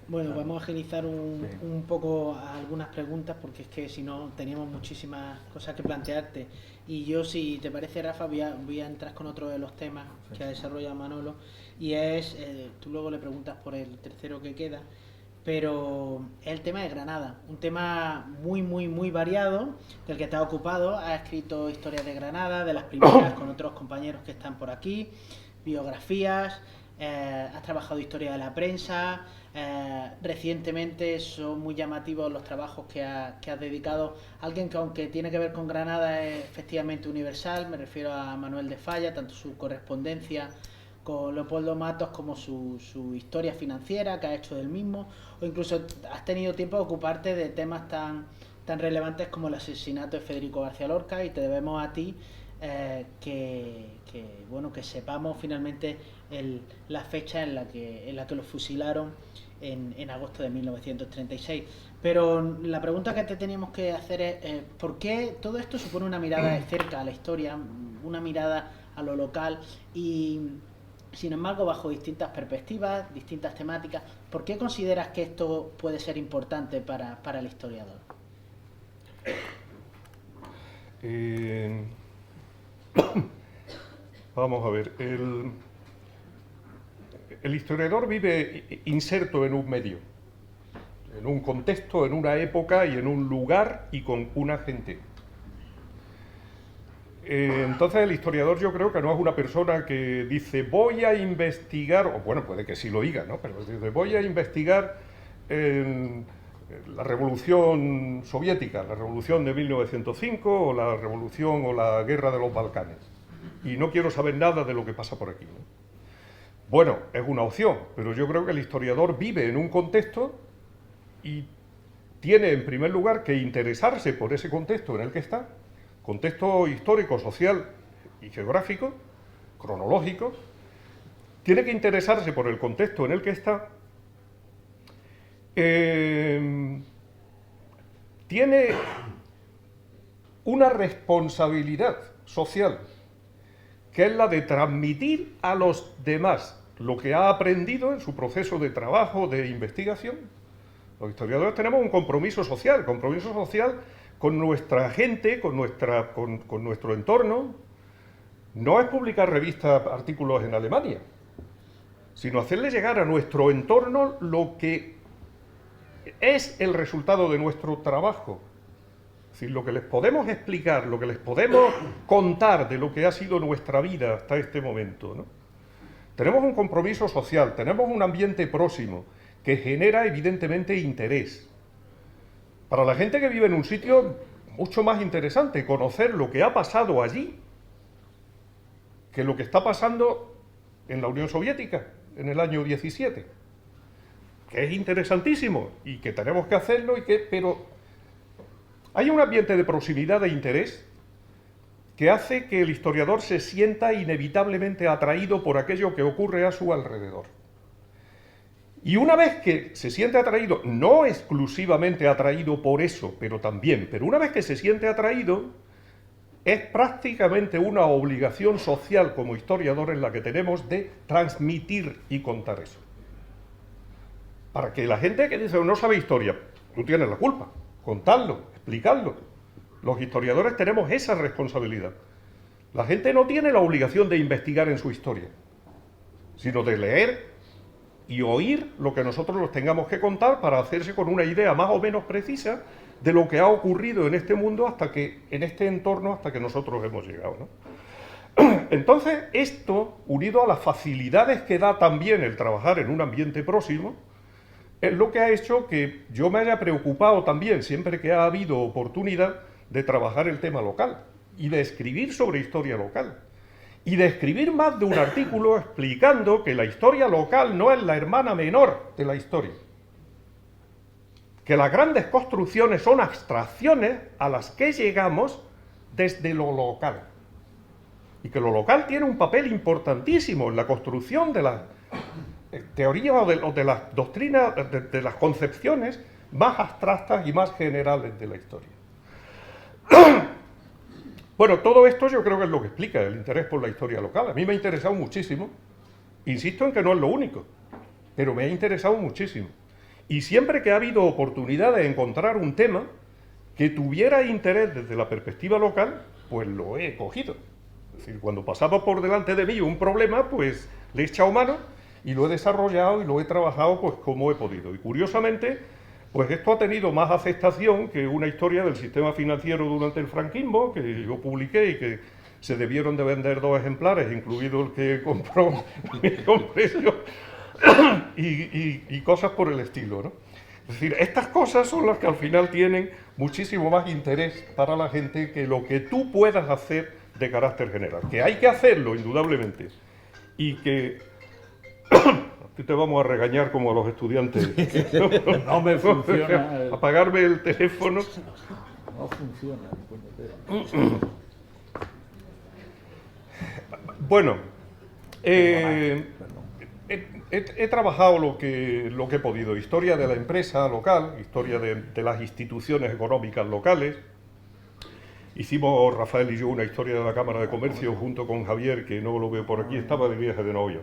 Bueno, vamos a agilizar un poco algunas preguntas porque es que si no teníamos muchísimas cosas que plantearte. Y yo, si te parece, Rafa, voy a entrar con otro de los temas que ha desarrollado Manolo. Y es, tú luego le preguntas por el tercero que queda, pero es el tema de Granada. Un tema muy, muy, muy variado del que te has ocupado. Has escrito historias de Granada, de las primeras con otros compañeros que están por aquí, biografías, has trabajado historia de la prensa. Recientemente son muy llamativos los trabajos que has dedicado a alguien que, aunque tiene que ver con Granada, es efectivamente universal. Me refiero a Manuel de Falla, tanto su correspondencia con Leopoldo Matos como su historia financiera que ha hecho del mismo, o incluso has tenido tiempo de ocuparte de temas tan relevantes como el asesinato de Federico García Lorca, y te debemos a ti bueno, que sepamos finalmente la fecha en la que lo fusilaron en agosto de 1936. Pero la pregunta que te teníamos que hacer es, ¿por qué todo esto supone una mirada de cerca a la historia, una mirada a lo local y, sin embargo, bajo distintas perspectivas, distintas temáticas? ¿Por qué consideras que esto puede ser importante para el historiador? Eh, Vamos a ver, el historiador vive inserto en un medio, en un contexto, en una época y en un lugar y con una gente. Entonces el historiador yo creo que no es una persona que dice voy a investigar, o bueno, puede que sí lo diga, ¿no? Pero dice voy a investigar la revolución soviética, la revolución de 1905 o la revolución o la guerra de los Balcanes. Y no quiero saber nada de lo que pasa por aquí, ¿no? Bueno, es una opción, pero yo creo que el historiador vive en un contexto y tiene en primer lugar que interesarse por ese contexto en el que está, contexto histórico, social y geográfico, cronológico, tiene que interesarse por el contexto en el que está, tiene una responsabilidad social, que es la de transmitir a los demás lo que ha aprendido en su proceso de trabajo, de investigación. Los historiadores tenemos un compromiso social con nuestra gente, con nuestro entorno. No es publicar revistas, artículos en Alemania, sino hacerle llegar a nuestro entorno lo que es el resultado de nuestro trabajo. Es decir, lo que les podemos explicar, lo que les podemos contar de lo que ha sido nuestra vida hasta este momento, ¿no? Tenemos un compromiso social, tenemos un ambiente próximo que genera evidentemente interés. Para la gente que vive en un sitio, mucho más interesante conocer lo que ha pasado allí que lo que está pasando en la Unión Soviética en el año 17, que es interesantísimo y que tenemos que hacerlo, pero hay un ambiente de proximidad e interés que hace que el historiador se sienta inevitablemente atraído por aquello que ocurre a su alrededor. Y una vez que se siente atraído, no exclusivamente atraído por eso, pero una vez que se siente atraído, es prácticamente una obligación social como historiadores la que tenemos de transmitir y contar eso. Para que la gente que dice no sabe historia, tú tienes la culpa, contadlo, explicadlo. Los historiadores tenemos esa responsabilidad. La gente no tiene la obligación de investigar en su historia, sino de leer y oír lo que nosotros les tengamos que contar para hacerse con una idea más o menos precisa de lo que ha ocurrido en este mundo en este entorno hasta que nosotros hemos llegado, ¿no? Entonces, esto, unido a las facilidades que da también el trabajar en un ambiente próximo, es lo que ha hecho que yo me haya preocupado también, siempre que ha habido oportunidad, de trabajar el tema local y de escribir sobre historia local. Y de escribir más de un artículo explicando que la historia local no es la hermana menor de la historia. Que las grandes construcciones son abstracciones a las que llegamos desde lo local. Y que lo local tiene un papel importantísimo en la construcción de la teoría o de las doctrinas, de las concepciones más abstractas y más generales de la historia. Bueno, todo esto yo creo que es lo que explica el interés por la historia local. A mí me ha interesado muchísimo. Insisto en que no es lo único, pero me ha interesado muchísimo. Y siempre que ha habido oportunidad de encontrar un tema que tuviera interés desde la perspectiva local, pues lo he cogido. Es decir, cuando pasaba por delante de mí un problema, pues le he echado mano y lo he desarrollado y lo he trabajado pues como he podido. Y curiosamente, pues esto ha tenido más aceptación que una historia del sistema financiero durante el franquismo, que yo publiqué y que se debieron de vender 2 ejemplares, incluido el que compró compré yo, y cosas por el estilo, ¿no? Es decir, estas cosas son las que al final tienen muchísimo más interés para la gente que lo que tú puedas hacer de carácter general. Que hay que hacerlo, indudablemente, y que aquí te vamos a regañar como a los estudiantes. No me funciona. Apagarme el teléfono. No funciona. Bueno, he trabajado lo que he podido. Historia de la empresa local, historia de las instituciones económicas locales. Hicimos, Rafael y yo, una historia de la Cámara de Comercio junto con Javier, que no lo veo por aquí, estaba de viaje de novio.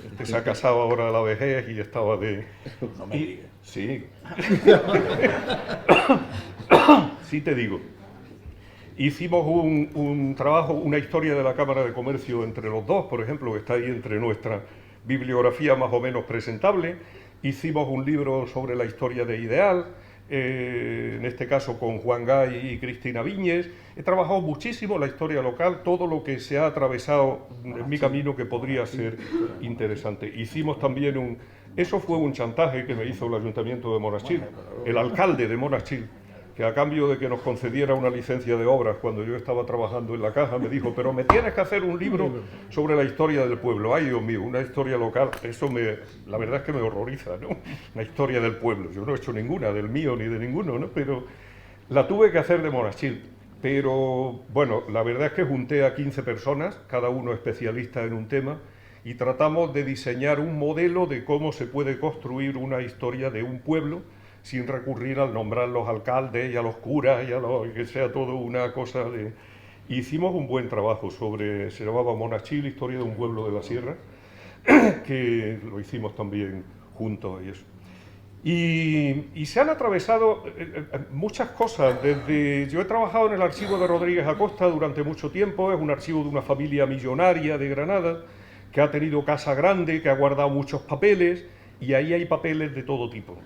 Este se ha casado ahora a la vejez y estaba de... No me digas. Sí. Sí te digo. Hicimos un trabajo, una historia de la Cámara de Comercio entre los dos, por ejemplo, que está ahí entre nuestra bibliografía más o menos presentable. Hicimos un libro sobre la historia de Ideal, en este caso con Juan Gay y Cristina Viñes. He trabajado muchísimo la historia local, todo lo que se ha atravesado en mi camino que podría ser interesante. Hicimos también eso fue un chantaje que me hizo el Ayuntamiento de Monachil, el alcalde de Monachil, que a cambio de que nos concediera una licencia de obras cuando yo estaba trabajando en la caja, me dijo, pero me tienes que hacer un libro sobre la historia del pueblo. Ay, Dios mío, una historia local, la verdad es que me horroriza, ¿no? Una historia del pueblo. Yo no he hecho ninguna, del mío ni de ninguno, ¿no? Pero la tuve que hacer de Monachil. Pero, bueno, la verdad es que junté a 15 personas, cada uno especialista en un tema, y tratamos de diseñar un modelo de cómo se puede construir una historia de un pueblo sin recurrir al nombrar los alcaldes y a los curas y que sea todo una cosa de... Hicimos un buen trabajo se llamaba Monachil, historia de un pueblo de la sierra, que lo hicimos también juntos y eso. Y se han atravesado muchas cosas, yo he trabajado en el archivo de Rodríguez Acosta durante mucho tiempo, es un archivo de una familia millonaria de Granada, que ha tenido casa grande, que ha guardado muchos papeles, y ahí hay papeles de todo tipo.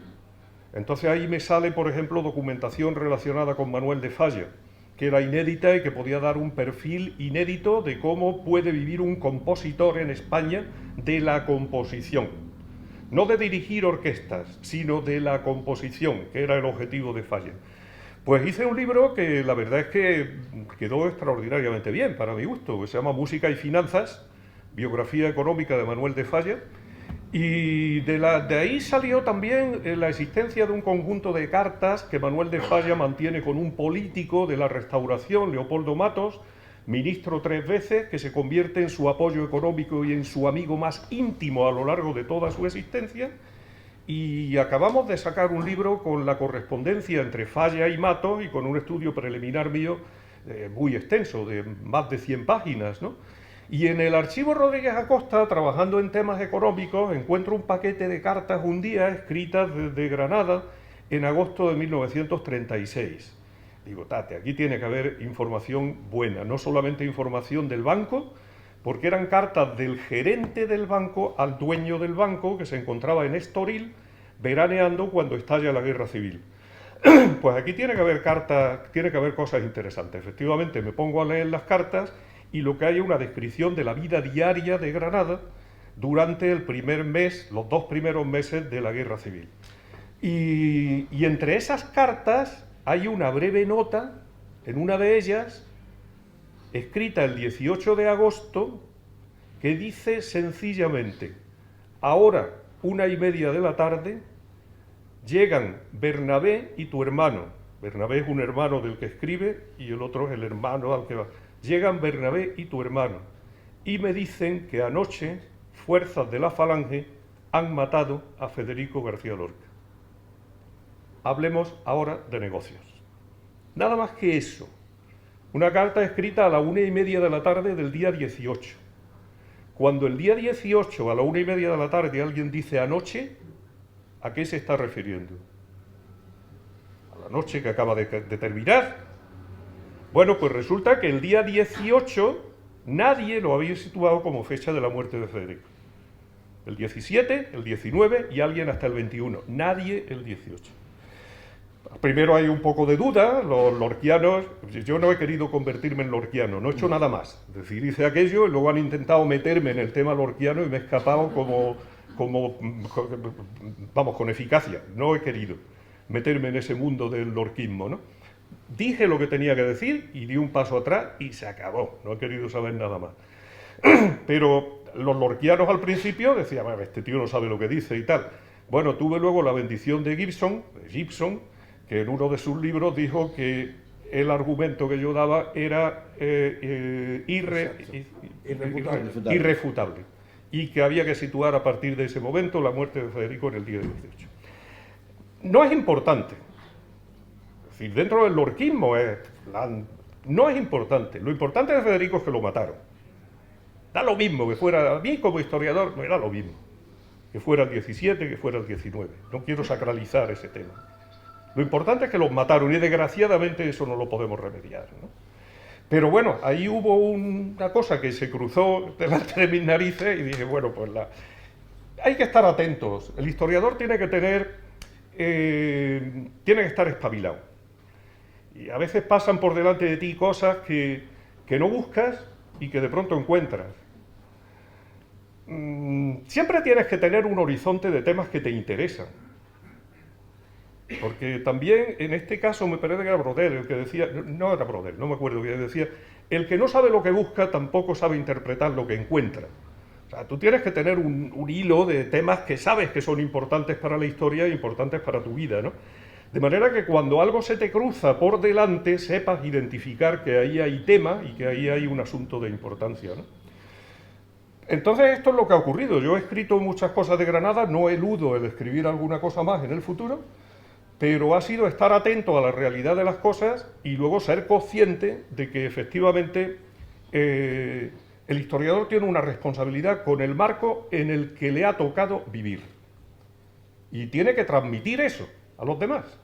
Entonces ahí me sale, por ejemplo, documentación relacionada con Manuel de Falla, que era inédita y que podía dar un perfil inédito de cómo puede vivir un compositor en España de la composición. No de dirigir orquestas, sino de la composición, que era el objetivo de Falla. Pues hice un libro que la verdad es que quedó extraordinariamente bien, para mi gusto, que se llama Música y Finanzas, biografía económica de Manuel de Falla. Y de ahí salió también la existencia de un conjunto de cartas que Manuel de Falla mantiene con un político de la Restauración, Leopoldo Matos, ministro 3 veces, que se convierte en su apoyo económico y en su amigo más íntimo a lo largo de toda su existencia. Y acabamos de sacar un libro con la correspondencia entre Falla y Matos y con un estudio preliminar mío muy extenso, de más de 100 páginas, ¿no? Y en el archivo Rodríguez Acosta, trabajando en temas económicos, encuentro un paquete de cartas un día escritas desde Granada en agosto de 1936. Digo, tate, aquí tiene que haber información buena, no solamente información del banco, porque eran cartas del gerente del banco al dueño del banco, que se encontraba en Estoril, veraneando cuando estalla la guerra civil. Pues aquí tiene que haber cartas, tiene que haber cosas interesantes. Efectivamente, me pongo a leer las cartas y lo que hay es una descripción de la vida diaria de Granada durante el primer mes, los 2 primeros meses de la Guerra Civil. Y entre esas cartas hay una breve nota, en una de ellas, escrita el 18 de agosto, que dice sencillamente, ahora, 1:30 de la tarde, llegan Bernabé y tu hermano. Bernabé es un hermano del que escribe y el otro es el hermano al que va. Llegan Bernabé y tu hermano y me dicen que anoche fuerzas de la Falange han matado a Federico García Lorca. Hablemos ahora de negocios. Nada más que eso. Una carta escrita a la 1:30 de la tarde del día 18. Cuando el día 18 a la 1:30 de la tarde alguien dice anoche, ¿A qué se está refiriendo? ¿A la noche que acaba de terminar? Bueno, pues resulta que el día 18 nadie lo había situado como fecha de la muerte de Federico. El 17, el 19 y alguien hasta el 21. Nadie el 18. Primero hay un poco de duda, los lorquianos, yo no he querido convertirme en lorquiano, no he hecho nada más. Es decir, hice aquello y luego han intentado meterme en el tema lorquiano y me he escapado vamos, con eficacia. No he querido meterme en ese mundo del lorquismo, ¿no? Dije lo que tenía que decir y di un paso atrás y se acabó. No he querido saber nada más. Pero los lorquianos al principio decían, este tío no sabe lo que dice y tal. Bueno, tuve luego la bendición de Gibson, que en uno de sus libros dijo que el argumento que yo daba era irrefutable y que había que situar a partir de ese momento la muerte de Federico en el día 18. No es importante. Es decir, dentro del lorquismo no es importante. Lo importante de Federico es que lo mataron. Da lo mismo que fuera, a mí como historiador, no era lo mismo. Que fuera el 17, que fuera el 19. No quiero sacralizar ese tema. Lo importante es que los mataron y desgraciadamente eso no lo podemos remediar, ¿no? Pero bueno, ahí hubo una cosa que se cruzó delante de mis narices y dije, bueno, pues hay que estar atentos. El historiador tiene que estar espabilado. Y a veces pasan por delante de ti cosas que no buscas y que de pronto encuentras. Siempre tienes que tener un horizonte de temas que te interesan. Porque también, en este caso, me parece que era Brodel el que decía, no era Brodel, no me acuerdo bien, decía, el que no sabe lo que busca tampoco sabe interpretar lo que encuentra. O sea, tú tienes que tener un hilo de temas que sabes que son importantes para la historia e importantes para tu vida, ¿no? De manera que cuando algo se te cruza por delante, sepas identificar que ahí hay tema y que ahí hay un asunto de importancia, ¿no? Entonces esto es lo que ha ocurrido. Yo he escrito muchas cosas de Granada, no eludo el escribir alguna cosa más en el futuro, pero ha sido estar atento a la realidad de las cosas y luego ser consciente de que efectivamente el historiador tiene una responsabilidad con el marco en el que le ha tocado vivir. Y tiene que transmitir eso a los demás.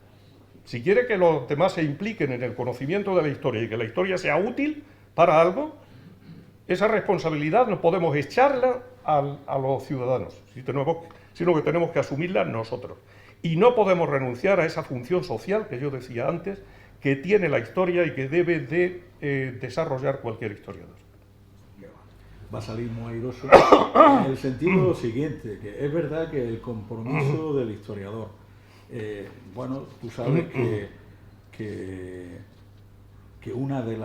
Si quiere que los demás se impliquen en el conocimiento de la historia y que la historia sea útil para algo, esa responsabilidad no podemos echarla a los ciudadanos, sino que tenemos que asumirla nosotros. Y no podemos renunciar a esa función social que yo decía antes, que tiene la historia y que debe de desarrollar cualquier historiador. Va a salir muy airoso en el sentido siguiente, que es verdad que el compromiso del historiador, bueno, tú sabes que una de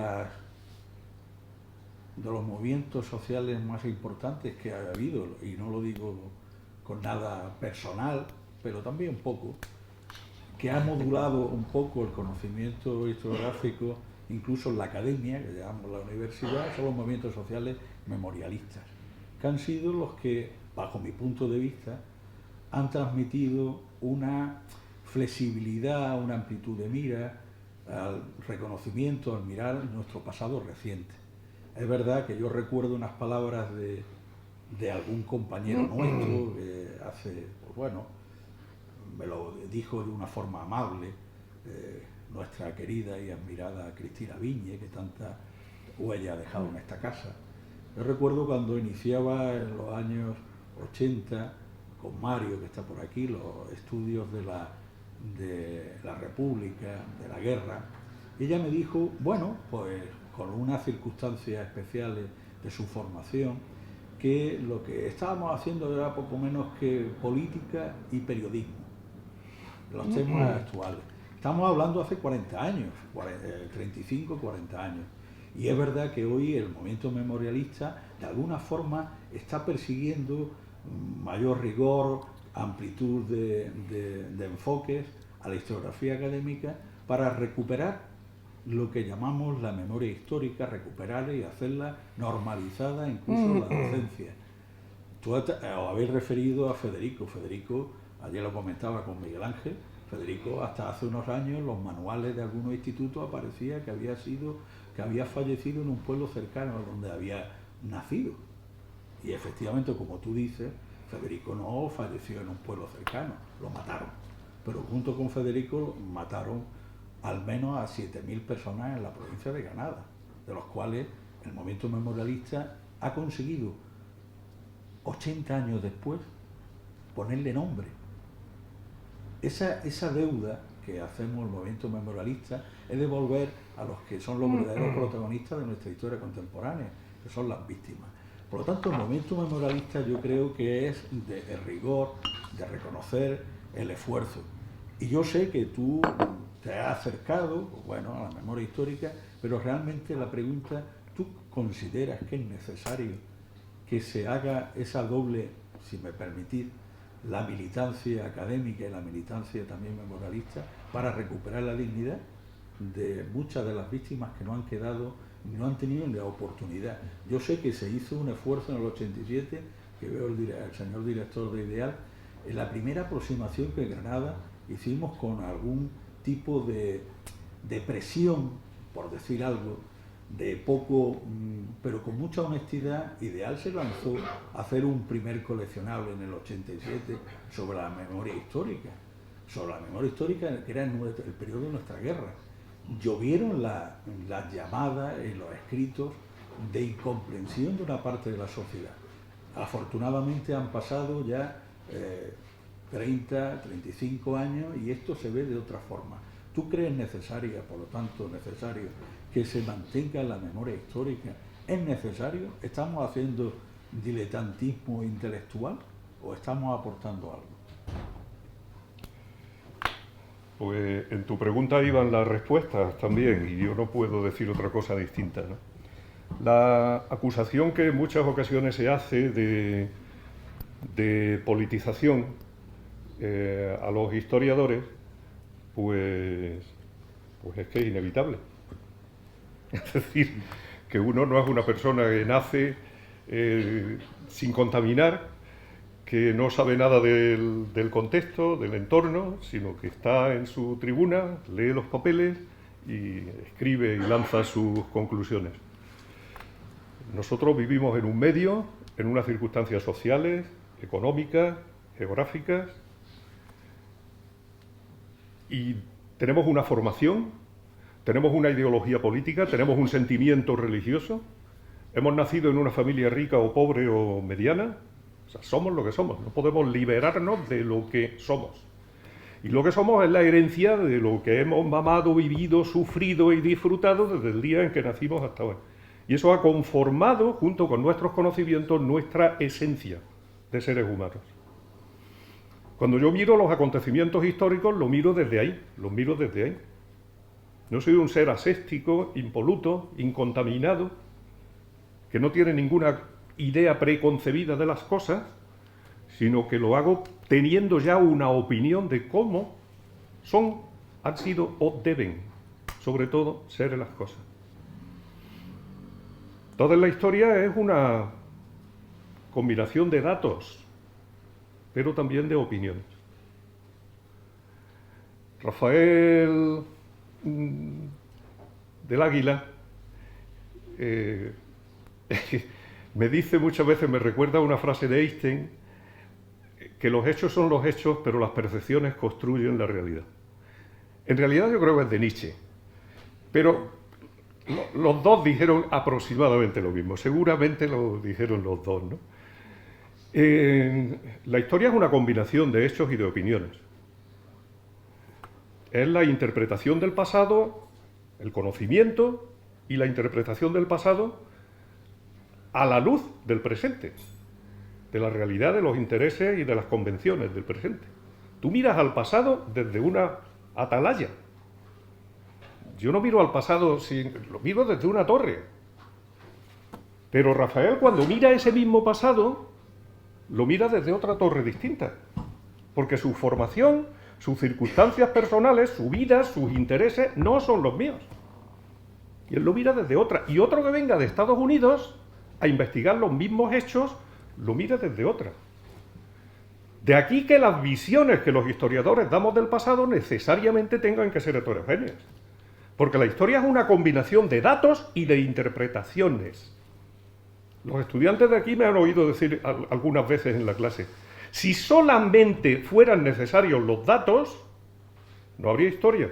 los movimientos sociales más importantes que ha habido, y no lo digo con nada personal, pero también un poco, que ha modulado un poco el conocimiento historiográfico, incluso en la academia, que llamamos la universidad, son los movimientos sociales memorialistas, que han sido los que, bajo mi punto de vista, han transmitido una flexibilidad, una amplitud de mira al reconocimiento, al mirar nuestro pasado reciente. Es verdad que yo recuerdo unas palabras de algún compañero nuestro que hace, pues bueno, me lo dijo de una forma amable, nuestra querida y admirada Cristina Viñe, que tanta huella ha dejado en esta casa. Yo recuerdo cuando iniciaba en los años 80, con Mario, que está por aquí, los estudios de la República, de la guerra, ella me dijo, bueno, pues con unas circunstancias especiales de su formación, que lo que estábamos haciendo era poco menos que política y periodismo, los temas actuales. Estamos hablando hace 40 años, 35, 40 años. Y es verdad que hoy el movimiento memorialista de alguna forma está persiguiendo mayor rigor, amplitud de enfoques a la historiografía académica para recuperar lo que llamamos la memoria histórica, recuperarla y hacerla normalizada incluso en la docencia. Tú os habéis referido a Federico. Federico, ayer lo comentaba con Miguel Ángel, Federico hasta hace unos años los manuales de algunos institutos aparecía que había fallecido en un pueblo cercano a donde había nacido. Y efectivamente, como tú dices, Federico no falleció en un pueblo cercano, lo mataron. Pero junto con Federico mataron al menos a 7.000 personas en la provincia de Granada, de los cuales el movimiento memorialista ha conseguido 80 años después ponerle nombre. Esa deuda que hacemos el movimiento memorialista es devolver a los que son los verdaderos protagonistas de nuestra historia contemporánea, que son las víctimas. Por lo tanto, el movimiento memorialista yo creo que es de rigor, de reconocer el esfuerzo. Y yo sé que tú te has acercado, bueno, a la memoria histórica, pero realmente la pregunta, ¿tú consideras que es necesario que se haga esa doble, si me permitís, la militancia académica y la militancia también memorialista para recuperar la dignidad de muchas de las víctimas que no han quedado, no han tenido la oportunidad? Yo sé que se hizo un esfuerzo en el 87, que veo el señor director de Ideal, en la primera aproximación que en Granada hicimos con algún tipo de presión, por decir algo, de poco, pero con mucha honestidad. Ideal se lanzó a hacer un primer coleccionable en el 87 sobre la memoria histórica, que era el periodo de nuestra guerra. Llovieron las llamadas y los escritos de incomprensión de una parte de la sociedad. Afortunadamente han pasado ya 30, 35 años y esto se ve de otra forma. ¿Tú crees necesario, por lo tanto, que se mantenga la memoria histórica? ¿Es necesario? ¿Estamos haciendo diletantismo intelectual o estamos aportando algo? Pues en tu pregunta iban las respuestas también, y yo no puedo decir otra cosa distinta, ¿no? La acusación que en muchas ocasiones se hace de politización a los historiadores, pues es que es inevitable. Es decir, que uno no es una persona que nace sin contaminar, que no sabe nada del contexto, del entorno, sino que está en su tribuna, lee los papeles y escribe y lanza sus conclusiones. Nosotros vivimos en un medio, en unas circunstancias sociales, económicas, geográficas, y tenemos una formación, tenemos una ideología política, tenemos un sentimiento religioso, hemos nacido en una familia rica o pobre o mediana. O sea, somos lo que somos, no podemos liberarnos de lo que somos. Y lo que somos es la herencia de lo que hemos mamado, vivido, sufrido y disfrutado desde el día en que nacimos hasta hoy. Y eso ha conformado, junto con nuestros conocimientos, nuestra esencia de seres humanos. Cuando yo miro los acontecimientos históricos, lo miro desde ahí, los miro desde ahí. No soy un ser aséptico, impoluto, incontaminado, que no tiene ninguna idea preconcebida de las cosas, sino que lo hago teniendo ya una opinión de cómo son, han sido o deben, sobre todo, ser las cosas. Toda la historia es una combinación de datos, pero también de opiniones. Rafael del Águila me dice muchas veces, me recuerda una frase de Einstein, que los hechos son los hechos, pero las percepciones construyen la realidad. En realidad yo creo que es de Nietzsche, pero los dos dijeron aproximadamente lo mismo, seguramente lo dijeron los dos, ¿no? La historia es una combinación de hechos y de opiniones. Es la interpretación del pasado, el conocimiento y la interpretación del pasado a la luz del presente, de la realidad, de los intereses y de las convenciones del presente. Tú miras al pasado desde una atalaya. Yo no miro al pasado, lo miro desde una torre. Pero Rafael, cuando mira ese mismo pasado, lo mira desde otra torre distinta. Porque su formación, sus circunstancias personales, su vida, sus intereses, no son los míos. Y él lo mira desde otra. Y otro que venga de Estados Unidos a investigar los mismos hechos, lo mira desde otra. De aquí que las visiones que los historiadores damos del pasado necesariamente tengan que ser heterogéneas. Porque la historia es una combinación de datos y de interpretaciones. Los estudiantes de aquí me han oído decir algunas veces en la clase, Si solamente fueran necesarios los datos, no habría historia,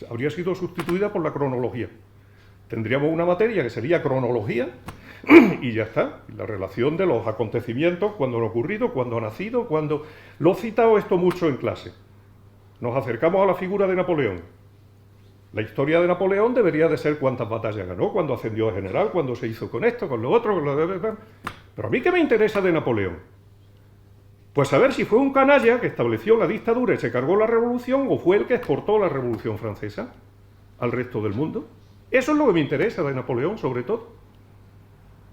habría sido sustituida por la cronología. Tendríamos una materia que sería cronología y ya está, la relación de los acontecimientos, cuándo han ocurrido, cuándo ha nacido, cuándo... Lo he citado esto mucho en clase. Nos acercamos a la figura de Napoleón. La historia de Napoleón debería de ser cuántas batallas ganó, cuándo ascendió a general, cuándo se hizo con esto, con lo otro, con lo de... Pero a mí, ¿qué me interesa de Napoleón? Pues saber si fue un canalla que estableció la dictadura y se cargó la revolución, o fue el que exportó la Revolución Francesa al resto del mundo. Eso es lo que me interesa de Napoleón, sobre todo.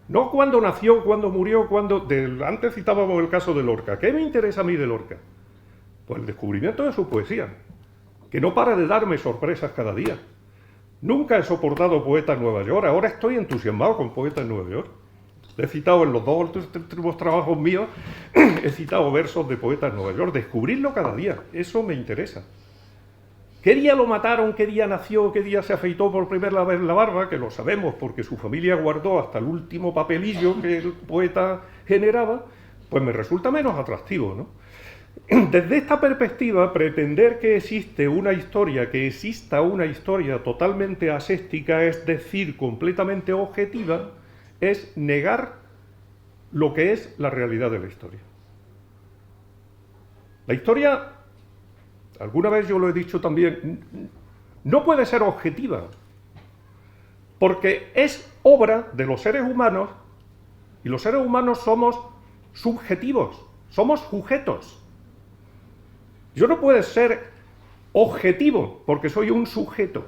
No cuándo nació, cuándo murió, cuándo... Antes citábamos el caso de Lorca. ¿Qué me interesa a mí de Lorca? Pues el descubrimiento de su poesía, que no para de darme sorpresas cada día. Nunca he soportado poeta en Nueva York, ahora estoy entusiasmado con poeta en Nueva York. He citado en los dos últimos trabajos míos, he citado versos de poetas en Nueva York. Descubrirlo cada día, eso me interesa. ¿Qué día lo mataron? ¿Qué día nació? ¿Qué día se afeitó por primera vez la barba? Que lo sabemos porque su familia guardó hasta el último papelillo que el poeta generaba, pues me resulta menos atractivo, ¿no? Desde esta perspectiva, pretender que exista una historia totalmente aséptica, es decir, completamente objetiva, es negar lo que es la realidad de la historia. La historia, alguna vez yo lo he dicho también, no puede ser objetiva, porque es obra de los seres humanos, y los seres humanos somos subjetivos, somos sujetos. Yo no puedo ser objetivo, porque soy un sujeto.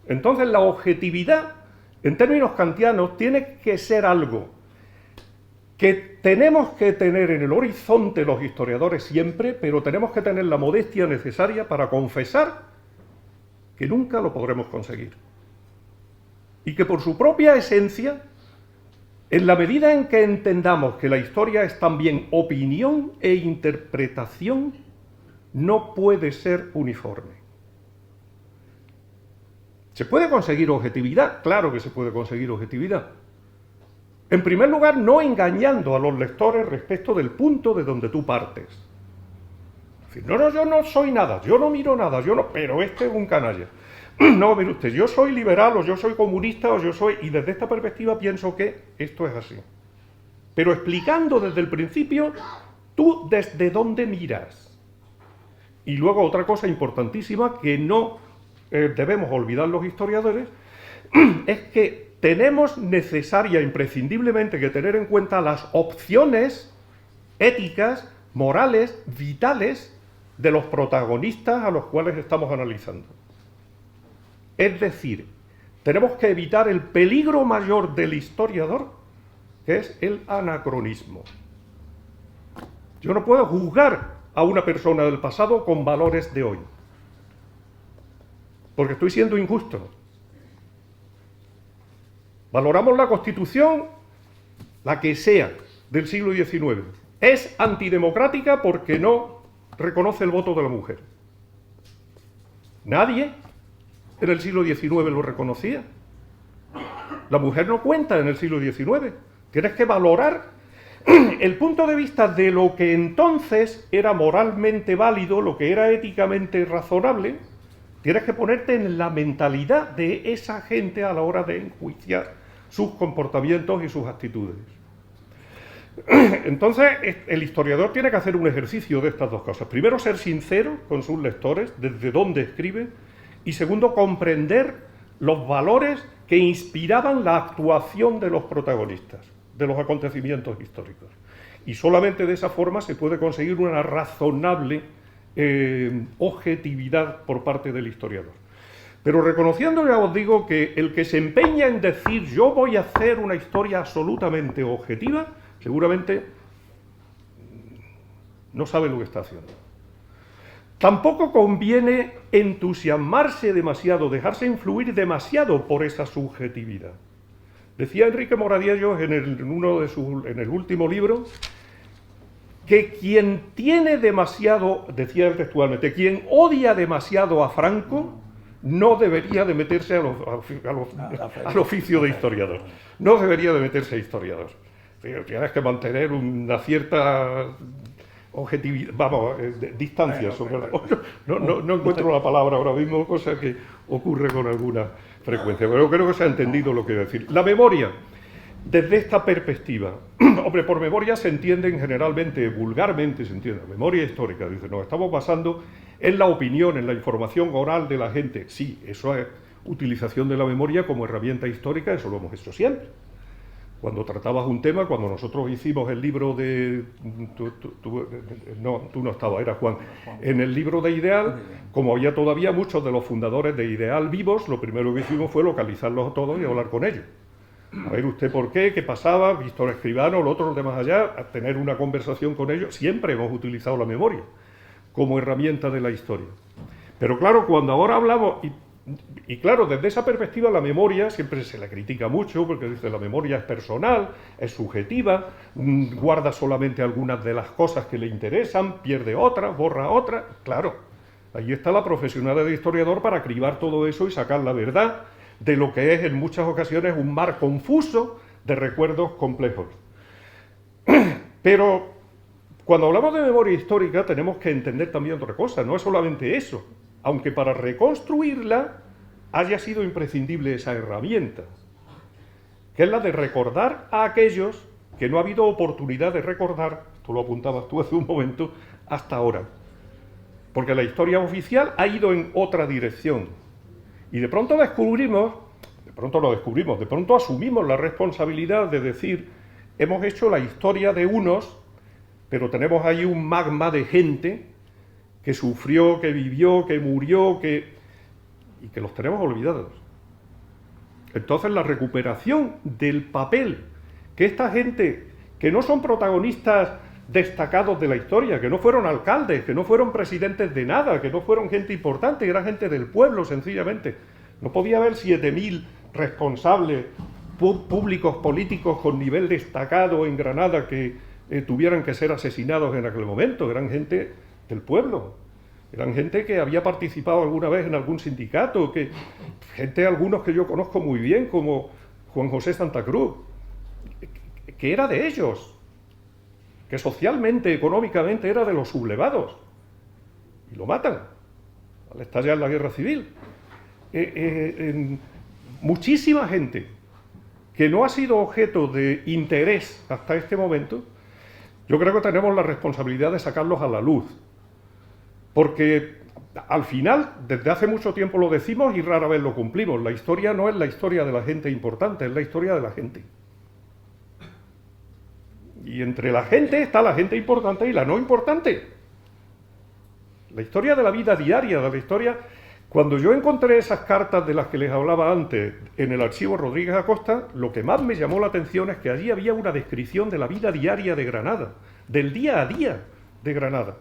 Entonces la objetividad, en términos kantianos, tiene que ser algo que tenemos que tener en el horizonte los historiadores siempre, pero tenemos que tener la modestia necesaria para confesar que nunca lo podremos conseguir. Y que por su propia esencia, en la medida en que entendamos que la historia es también opinión e interpretación, no puede ser uniforme. ¿Se puede conseguir objetividad? Claro que se puede conseguir objetividad. En primer lugar, no engañando a los lectores respecto del punto de donde tú partes. Es decir, no, yo no soy nada, yo no miro nada, pero este es un canalla. No, mire usted, yo soy liberal, o yo soy comunista, o yo soy... Y desde esta perspectiva pienso que esto es así. Pero explicando desde el principio, tú desde dónde miras. Y luego otra cosa importantísima que no debemos olvidar los historiadores, es que tenemos necesaria, imprescindiblemente, que tener en cuenta las opciones éticas, morales, vitales de los protagonistas a los cuales estamos analizando. Es decir, tenemos que evitar el peligro mayor del historiador, que es el anacronismo. Yo no puedo juzgar a una persona del pasado con valores de hoy, porque estoy siendo injusto. Valoramos la Constitución, la que sea, del siglo XIX. Es antidemocrática porque no reconoce el voto de la mujer. Nadie en el siglo XIX lo reconocía. La mujer no cuenta en el siglo XIX. Tienes que valorar el punto de vista de lo que entonces era moralmente válido, lo que era éticamente razonable. Tienes que ponerte en la mentalidad de esa gente a la hora de enjuiciar sus comportamientos y sus actitudes. Entonces, el historiador tiene que hacer un ejercicio de estas dos cosas. Primero, ser sincero con sus lectores, desde dónde escribe, y segundo, comprender los valores que inspiraban la actuación de los protagonistas, de los acontecimientos históricos. Y solamente de esa forma se puede conseguir una razonable objetividad por parte del historiador. Pero reconociendo, ya os digo, que el que se empeña en decir yo voy a hacer una historia absolutamente objetiva, seguramente no sabe lo que está haciendo. Tampoco conviene entusiasmarse demasiado, dejarse influir demasiado por esa subjetividad. Decía Enrique Moradiellos en el último libro que quien tiene demasiado, decía él textualmente, quien odia demasiado a Franco no debería de meterse al oficio de historiador. No debería de meterse a historiador. Es tienes que mantener una cierta objetividad, vamos, distancia sobre la... No encuentro la palabra ahora mismo, cosa que ocurre con alguna frecuencia, pero creo que se ha entendido lo que quiero decir. La memoria, desde esta perspectiva, hombre, por memoria se entienden generalmente, vulgarmente se entiende, memoria histórica, dice, nos estamos basando en la opinión, en la información oral de la gente. Sí, eso es utilización de la memoria como herramienta histórica, eso lo hemos hecho siempre. Cuando tratabas un tema, cuando nosotros hicimos el libro de... tú no estabas, era Juan. En el libro de Ideal, como había todavía muchos de los fundadores de Ideal vivos, lo primero que hicimos fue localizarlos todos y hablar con ellos. A ver usted por qué pasaba, Víctor Escribano, los otros de más allá, a tener una conversación con ellos. Siempre hemos utilizado la memoria como herramienta de la historia. Pero claro, cuando ahora hablamos... Y claro, desde esa perspectiva la memoria siempre se la critica mucho porque dice la memoria es personal, es subjetiva, guarda solamente algunas de las cosas que le interesan, pierde otras, borra otras. Claro, ahí está la profesional del historiador para cribar todo eso y sacar la verdad de lo que es en muchas ocasiones un mar confuso de recuerdos complejos. Pero cuando hablamos de memoria histórica tenemos que entender también otra cosa, no es solamente eso. Aunque para reconstruirla haya sido imprescindible esa herramienta, que es la de recordar a aquellos que no ha habido oportunidad de recordar, tú lo apuntabas tú hace un momento, hasta ahora. Porque la historia oficial ha ido en otra dirección. Y de pronto lo descubrimos, de pronto asumimos la responsabilidad de decir, hemos hecho la historia de unos, pero tenemos ahí un magma de gente que sufrió, que vivió, que murió, y que los tenemos olvidados. Entonces la recuperación del papel que esta gente, que no son protagonistas destacados de la historia, que no fueron alcaldes, que no fueron presidentes de nada, que no fueron gente importante, era gente del pueblo sencillamente. No podía haber 7.000 responsables públicos políticos con nivel destacado en Granada que tuvieran que ser asesinados en aquel momento, eran gente del pueblo, eran gente que había participado alguna vez en algún sindicato, algunos que yo conozco muy bien, como Juan José Santa Cruz, que era de ellos, que socialmente, económicamente era de los sublevados, y lo matan al estallar la guerra civil. Muchísima gente que no ha sido objeto de interés hasta este momento, yo creo que tenemos la responsabilidad de sacarlos a la luz. Porque al final, desde hace mucho tiempo lo decimos y rara vez lo cumplimos. La historia no es la historia de la gente importante, es la historia de la gente. Y entre la gente está la gente importante y la no importante. La historia de la vida diaria, de la historia... Cuando yo encontré esas cartas de las que les hablaba antes en el archivo Rodríguez Acosta, lo que más me llamó la atención es que allí había una descripción de la vida diaria de Granada, del día a día de Granada.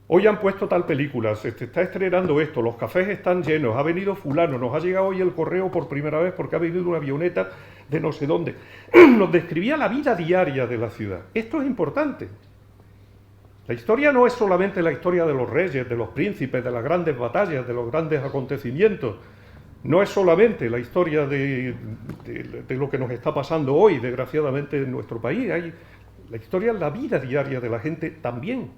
Hoy han puesto tal película, se está estrenando esto, los cafés están llenos, ha venido fulano, nos ha llegado hoy el correo por primera vez porque ha venido una avioneta de no sé dónde. Nos describía la vida diaria de la ciudad. Esto es importante. La historia no es solamente la historia de los reyes, de los príncipes, de las grandes batallas, de los grandes acontecimientos. No es solamente la historia de lo que nos está pasando hoy, desgraciadamente, en nuestro país. La historia es la vida diaria de la gente también.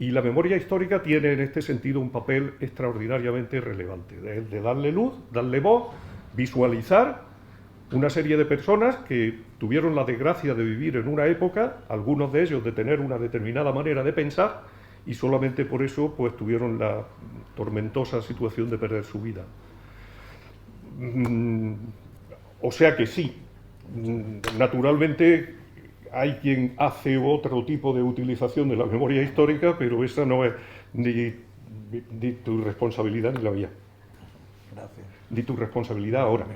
Y la memoria histórica tiene en este sentido un papel extraordinariamente relevante, de darle luz, darle voz, visualizar una serie de personas que tuvieron la desgracia de vivir en una época, algunos de ellos de tener una determinada manera de pensar, y solamente por eso pues tuvieron la tormentosa situación de perder su vida. O sea que sí, naturalmente hay quien hace otro tipo de utilización de la memoria histórica, pero esa no es ni tu responsabilidad ni la mía. Gracias. Ni tu responsabilidad ahora.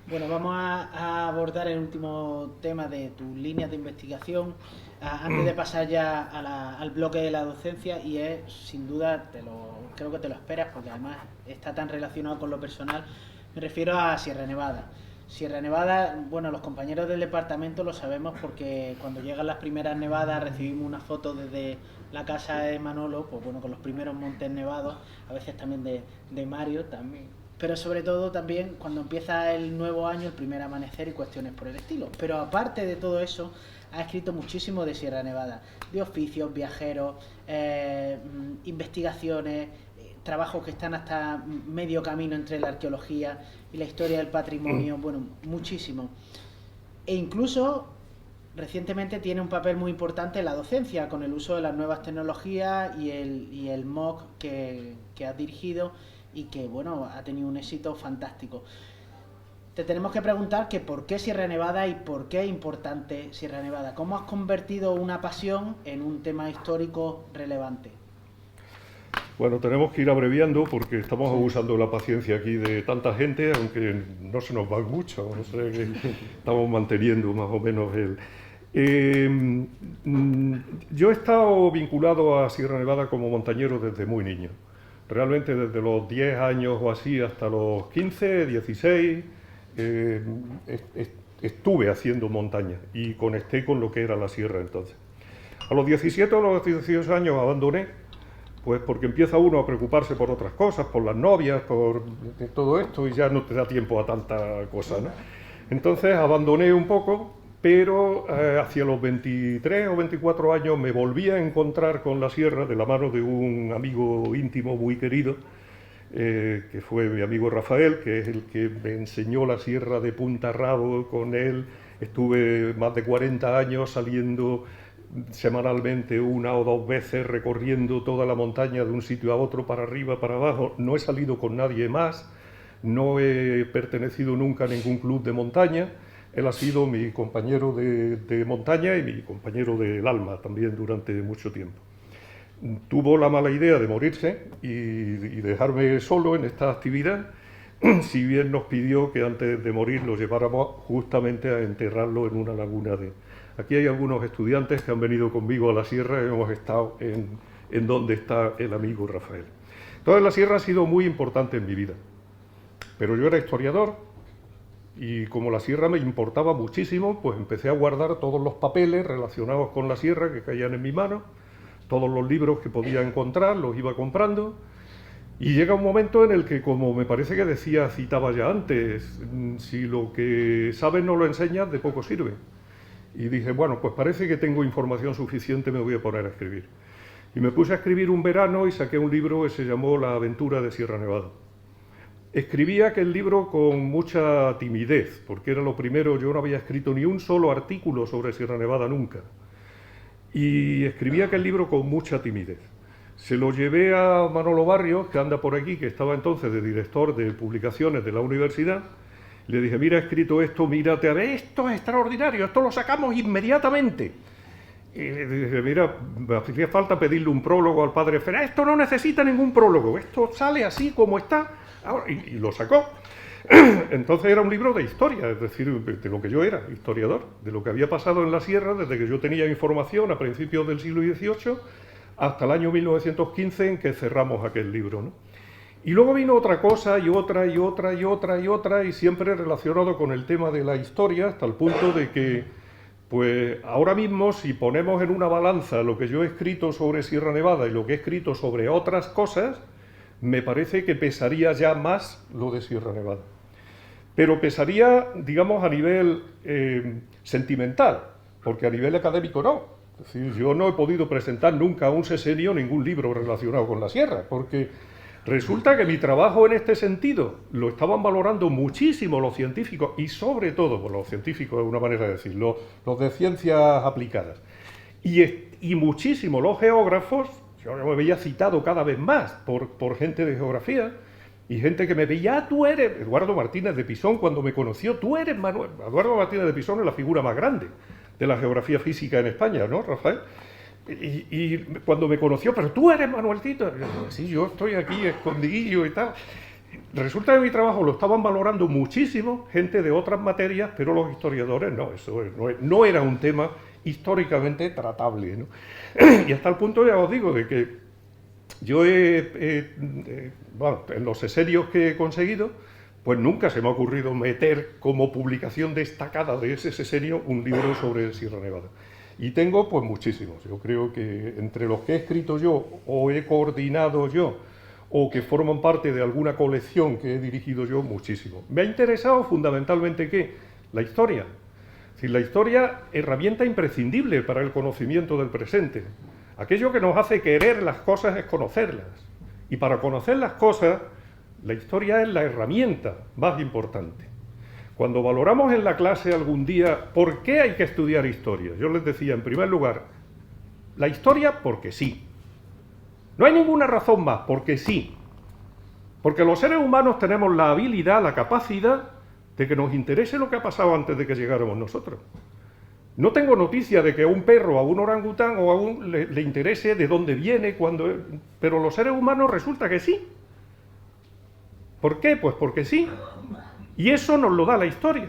Bueno, vamos a abordar el último tema de tus líneas de investigación antes de pasar ya al bloque de la docencia, y es, sin duda, creo que te lo esperas porque además está tan relacionado con lo personal. Me refiero a Sierra Nevada. Sierra Nevada, bueno, los compañeros del departamento lo sabemos porque cuando llegan las primeras nevadas recibimos una foto desde la casa de Manolo, pues bueno, con los primeros montes nevados, a veces también de Mario también. pero sobre todo también cuando empieza el nuevo año, el primer amanecer y cuestiones por el estilo. Pero aparte de todo eso, ha escrito muchísimo de Sierra Nevada, de oficios, viajeros, investigaciones, trabajos que están hasta medio camino entre la arqueología y la historia del patrimonio, bueno, muchísimo. E incluso recientemente tiene un papel muy importante en la docencia, con el uso de las nuevas tecnologías y el MOOC que has dirigido y que, bueno, ha tenido un éxito fantástico. Te tenemos que preguntar que por qué Sierra Nevada y por qué es importante Sierra Nevada. ¿Cómo has convertido una pasión en un tema histórico relevante? Bueno, tenemos que ir abreviando porque estamos abusando de la paciencia aquí de tanta gente, aunque no se nos va mucho, o sea que estamos manteniendo más o menos el... yo he estado vinculado a Sierra Nevada como montañero desde muy niño. Realmente desde los 10 años o así hasta los 15, 16, estuve haciendo montaña y conecté con lo que era la sierra entonces. A los 17 o los 18 años abandoné, pues porque empieza uno a preocuparse por otras cosas, por las novias, por todo esto, y ya no te da tiempo a tanta cosa, ¿no? Entonces abandoné un poco, pero hacia los 23 o 24 años me volví a encontrar con la sierra de la mano de un amigo íntimo muy querido, que fue mi amigo Rafael, que es el que me enseñó la sierra de punta a rabo. Con él estuve más de 40 años saliendo semanalmente 1 o 2 veces, recorriendo toda la montaña de un sitio a otro, para arriba, para abajo. No he salido con nadie más, no he pertenecido nunca a ningún club de montaña. Él ha sido mi compañero de montaña y mi compañero del alma también durante mucho tiempo. Tuvo la mala idea de morirse y dejarme solo en esta actividad, si bien nos pidió que antes de morir lo lleváramos justamente a enterrarlo en una laguna de... Aquí hay algunos estudiantes que han venido conmigo a la sierra y hemos estado en donde está el amigo Rafael. Entonces la sierra ha sido muy importante en mi vida, pero yo era historiador. Y como la sierra me importaba muchísimo, pues empecé a guardar todos los papeles relacionados con la sierra que caían en mi mano, todos los libros que podía encontrar, los iba comprando, y llega un momento en el que, como me parece que citaba ya antes, si lo que sabes no lo enseñas, de poco sirve. Y dije, bueno, pues parece que tengo información suficiente, me voy a poner a escribir. Y me puse a escribir un verano y saqué un libro que se llamó La aventura de Sierra Nevada. Escribí aquel libro con mucha timidez, porque era lo primero. Yo no había escrito ni un solo artículo sobre Sierra Nevada nunca. Y escribí aquel libro con mucha timidez. Se lo llevé a Manolo Barrios, que anda por aquí, que estaba entonces de director de publicaciones de la universidad. Le dije, mira, he escrito esto, mírate a ver, esto es extraordinario, esto lo sacamos inmediatamente. Y le dije, mira, me hacía falta pedirle un prólogo al padre Fera, esto no necesita ningún prólogo, esto sale así como está. Y lo sacó. Entonces era un libro de historia, es decir, de lo que yo era, historiador, de lo que había pasado en la sierra desde que yo tenía información a principios del siglo XVIII hasta el año 1915, en que cerramos aquel libro, ¿no? Y luego vino otra cosa y otra y otra y otra y otra, y siempre relacionado con el tema de la historia, hasta el punto de que, pues ahora mismo, si ponemos en una balanza lo que yo he escrito sobre Sierra Nevada y lo que he escrito sobre otras cosas, me parece que pesaría ya más lo de Sierra Nevada. Pero pesaría, digamos, a nivel sentimental, porque a nivel académico no. Es decir, yo no he podido presentar nunca a un sesenio ningún libro relacionado con la sierra, porque resulta que mi trabajo en este sentido lo estaban valorando muchísimo los científicos, y sobre todo, pues los científicos es una manera de decirlo, los de ciencias aplicadas, y muchísimo los geógrafos. Yo me veía citado cada vez más por gente de geografía, y gente que me veía, tú eres Eduardo Martínez de Pisón, cuando me conoció, tú eres Manuel. Eduardo Martínez de Pisón es la figura más grande de la geografía física en España, ¿no, Rafael? Y cuando me conoció, pero tú eres Manuelcito. Sí, yo estoy aquí escondidillo y tal. Resulta que mi trabajo lo estaban valorando muchísimo gente de otras materias, pero los historiadores no, eso no era un tema históricamente tratable, ¿no? Y hasta el punto, ya os digo, de que yo bueno, en los sesenios que he conseguido, pues nunca se me ha ocurrido meter como publicación destacada de ese sesenio un libro sobre Sierra Nevada. Y tengo pues muchísimos. Yo creo que entre los que he escrito yo, o he coordinado yo, o que forman parte de alguna colección que he dirigido yo muchísimo. Me ha interesado fundamentalmente ¿qué? La historia. Es decir, la historia, herramienta imprescindible para el conocimiento del presente. Aquello que nos hace querer las cosas es conocerlas. Y para conocer las cosas, la historia es la herramienta más importante. Cuando valoramos en la clase algún día por qué hay que estudiar historia, yo les decía, en primer lugar, la historia porque sí. No hay ninguna razón más, porque sí. Porque los seres humanos tenemos la habilidad, la capacidad de que nos interese lo que ha pasado antes de que llegáramos nosotros. No tengo noticia de que a un perro, a un orangután o a un le interese de dónde viene, cuándo, pero los seres humanos resulta que sí. ¿Por qué? Pues porque sí. Y eso nos lo da la historia.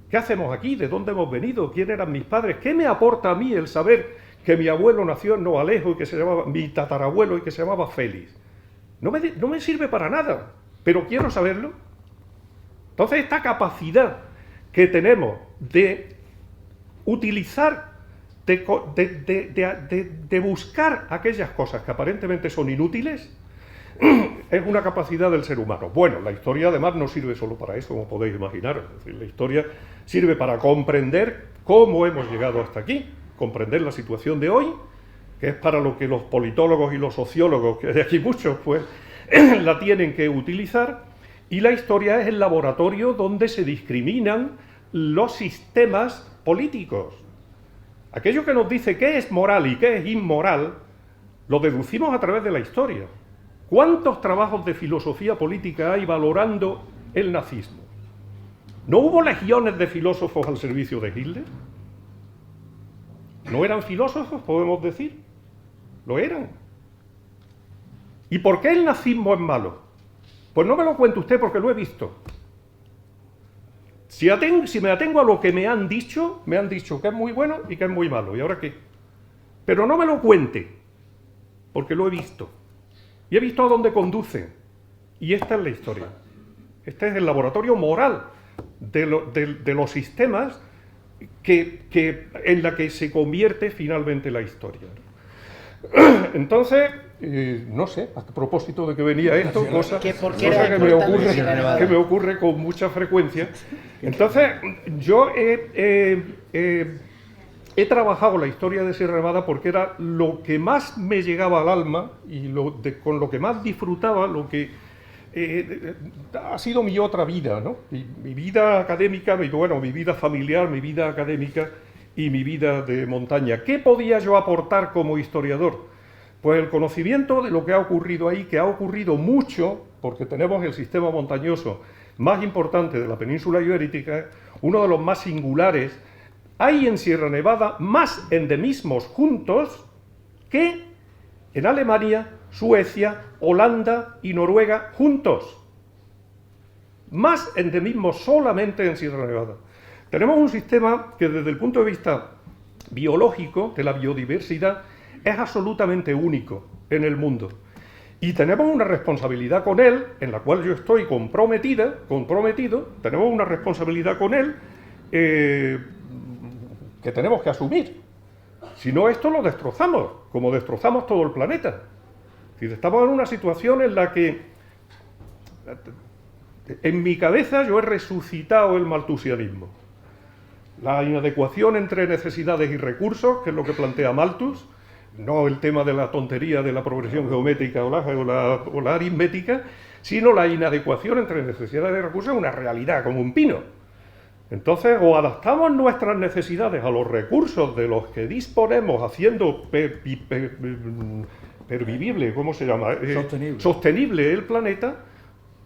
¿Qué hacemos aquí? ¿De dónde hemos venido? ¿Quién eran mis padres? ¿Qué me aporta a mí el saber que mi abuelo nació en Noalejo y que se llamaba, mi tatarabuelo y que se llamaba Félix? No me sirve para nada, pero quiero saberlo. Entonces, esta capacidad que tenemos de utilizar, de buscar aquellas cosas que aparentemente son inútiles, es una capacidad del ser humano. Bueno, la historia además no sirve solo para eso, como podéis imaginar. Es decir, la historia sirve para comprender cómo hemos llegado hasta aquí, comprender la situación de hoy, que es para lo que los politólogos y los sociólogos, que hay aquí muchos, pues, la tienen que utilizar, y la historia es el laboratorio donde se discriminan los sistemas políticos. Aquello que nos dice qué es moral y qué es inmoral, lo deducimos a través de la historia. ¿Cuántos trabajos de filosofía política hay valorando el nazismo? ¿No hubo legiones de filósofos al servicio de Hitler? ¿No eran filósofos, podemos decir? Lo eran. ¿Y por qué el nazismo es malo? Pues no me lo cuente usted porque lo he visto. Si me atengo a lo que me han dicho que es muy bueno y que es muy malo. ¿Y ahora qué? Pero no me lo cuente, porque lo he visto. Y he visto a dónde conduce. Y esta es la historia. Este es el laboratorio moral de los sistemas en la que se convierte finalmente la historia. Entonces, no sé, a propósito de que venía esto, cosa que me ocurre con mucha frecuencia. Entonces, yo he trabajado la historia de Sierra Nevada porque era lo que más me llegaba al alma y con lo que más disfrutaba, lo que ha sido mi otra vida, ¿no? Mi vida académica, mi vida familiar, mi vida académica y mi vida de montaña. ¿Qué podía yo aportar como historiador? Pues el conocimiento de lo que ha ocurrido ahí, que ha ocurrido mucho, porque tenemos el sistema montañoso más importante de la península ibérica, uno de los más singulares. Hay en Sierra Nevada más endemismos juntos que en Alemania, Suecia, Holanda y Noruega juntos. Más endemismos solamente en Sierra Nevada. Tenemos un sistema que desde el punto de vista biológico, de la biodiversidad, es absolutamente único en el mundo. Y tenemos una responsabilidad con él, en la cual yo estoy comprometido, tenemos una responsabilidad con él que tenemos que asumir. Si no, esto lo destrozamos, como destrozamos todo el planeta. Si estamos en una situación en la que, en mi cabeza, yo he resucitado el malthusianismo. La inadecuación entre necesidades y recursos, que es lo que plantea Malthus, no el tema de la tontería de la progresión geométrica o la aritmética, sino la inadecuación entre necesidades y recursos es una realidad, como un pino. Entonces, o adaptamos nuestras necesidades a los recursos de los que disponemos, haciendo pervivible, ¿cómo se llama? Sostenible el planeta,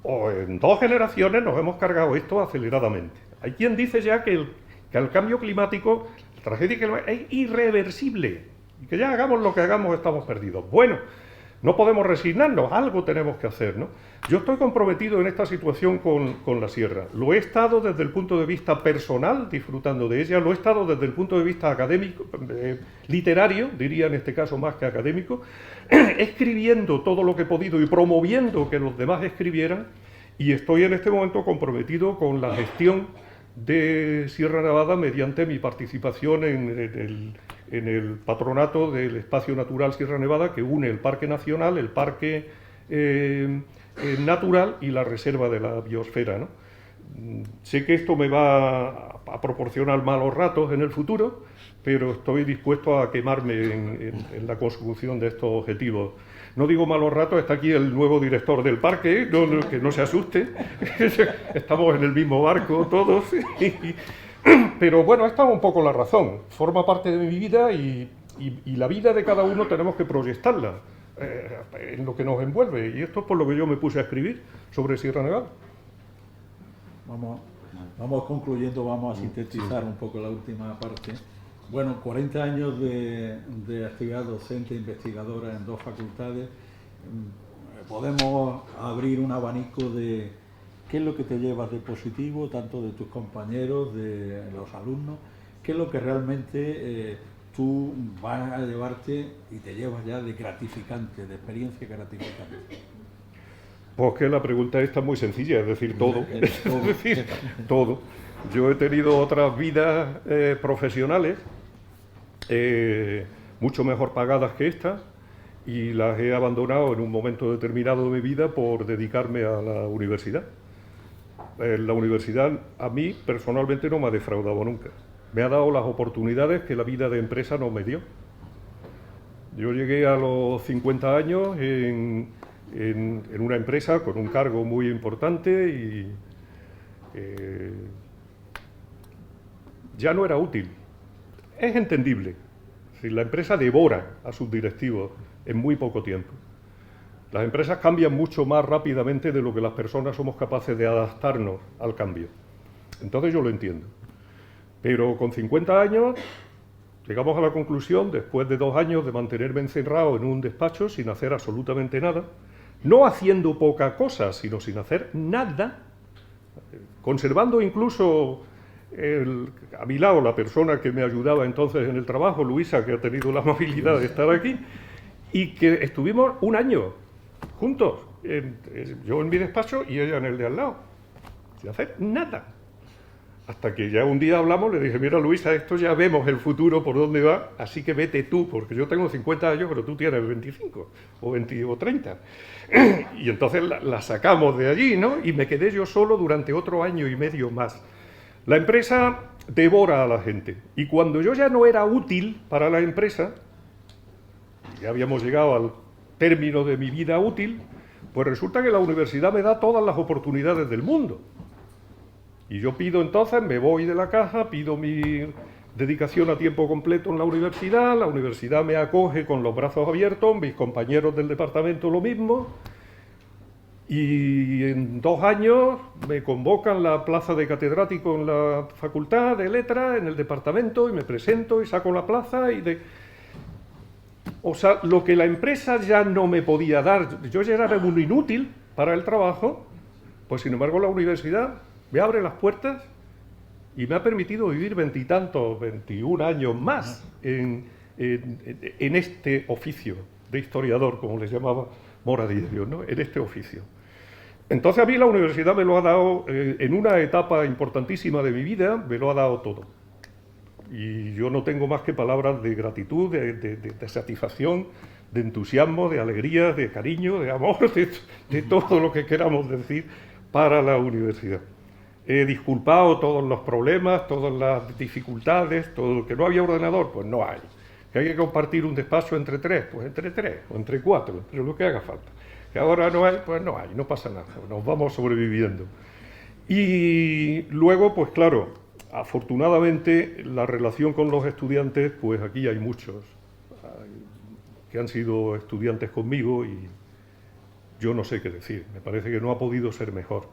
o en 2 generaciones nos hemos cargado esto aceleradamente. Hay quien dice ya que el cambio climático, la tragedia climática, es irreversible, y que ya hagamos lo que hagamos estamos perdidos. Bueno, no podemos resignarnos, algo tenemos que hacer, ¿no? Yo estoy comprometido en esta situación con la sierra. Lo he estado desde el punto de vista personal, disfrutando de ella, lo he estado desde el punto de vista académico, literario, diría en este caso más que académico, escribiendo todo lo que he podido y promoviendo que los demás escribieran, y estoy en este momento comprometido con la gestión de Sierra Nevada mediante mi participación en el patronato del Espacio Natural Sierra Nevada, que une el Parque Nacional, el Parque natural y la reserva de la biosfera, ¿no? Sé que esto me va a proporcionar malos ratos en el futuro, pero estoy dispuesto a quemarme en la consecución de estos objetivos. No digo malos ratos, está aquí el nuevo director del parque, que no se asuste, estamos en el mismo barco todos, pero bueno, esta es un poco la razón, forma parte de mi vida y la vida de cada uno tenemos que proyectarla en lo que nos envuelve, y esto es por lo que yo me puse a escribir sobre Sierra Nevada. Vamos concluyendo, vamos a sintetizar un poco la última parte. Bueno, 40 años de actividad docente e investigadora en 2 facultades. Podemos abrir un abanico de qué es lo que te llevas de positivo, tanto de tus compañeros, de los alumnos, qué es lo que realmente tú vas a llevarte y te llevas ya de gratificante, de experiencia gratificante. Pues que la pregunta esta es muy sencilla, es decir, todo. Es decir, todo. Yo he tenido otras vidas profesionales mucho mejor pagadas que esta y las he abandonado en un momento determinado de mi vida por dedicarme a la universidad. La universidad a mí personalmente no me ha defraudado nunca. Me ha dado las oportunidades que la vida de empresa no me dio. Yo llegué a los 50 años en una empresa con un cargo muy importante y ya no era útil. Es entendible. Si la empresa devora a sus directivos en muy poco tiempo. Las empresas cambian mucho más rápidamente de lo que las personas somos capaces de adaptarnos al cambio. Entonces yo lo entiendo. Pero con 50 años llegamos a la conclusión, después de 2 años de mantenerme encerrado en un despacho sin hacer absolutamente nada, no haciendo poca cosa, sino sin hacer nada, conservando incluso a mi lado la persona que me ayudaba entonces en el trabajo, Luisa, que ha tenido la amabilidad de estar aquí, y que estuvimos 1 año juntos, yo en mi despacho y ella en el de al lado, sin hacer nada. Hasta que ya un día hablamos, le dije, mira Luisa, esto ya vemos el futuro por dónde va, así que vete tú, porque yo tengo 50 años, pero tú tienes 25 o 20 o 30. Y entonces la sacamos de allí, ¿no? Y me quedé yo solo durante otro 1 año y medio más. La empresa devora a la gente. Y cuando yo ya no era útil para la empresa, ya habíamos llegado al término de mi vida útil, pues resulta que la universidad me da todas las oportunidades del mundo. Y yo pido entonces, me voy de la caja, pido mi dedicación a tiempo completo en la universidad me acoge con los brazos abiertos, mis compañeros del departamento lo mismo, y en 2 años me convocan la plaza de catedrático en la Facultad de Letras, en el departamento, y me presento y saco la plaza O sea, lo que la empresa ya no me podía dar, yo ya era un inútil para el trabajo, pues sin embargo la universidad me abre las puertas y me ha permitido vivir 20 y tantos, 21 años más en este oficio de historiador, como les llamaba Moradillo, ¿no? En este oficio. Entonces a mí la universidad me lo ha dado, en una etapa importantísima de mi vida, me lo ha dado todo. Y yo no tengo más que palabras de gratitud, de satisfacción, de entusiasmo, de alegría, de cariño, de amor, de todo lo que queramos decir para la universidad. He disculpado todos los problemas, todas las dificultades, todo lo que no había ordenador, pues no hay. Que hay que compartir un despacho entre 3, pues entre 3 o entre 4, entre lo que haga falta. Que ahora no hay, pues no hay, no pasa nada, nos vamos sobreviviendo. Y luego, pues claro, afortunadamente la relación con los estudiantes, pues aquí hay muchos que han sido estudiantes conmigo y yo no sé qué decir, me parece que no ha podido ser mejor.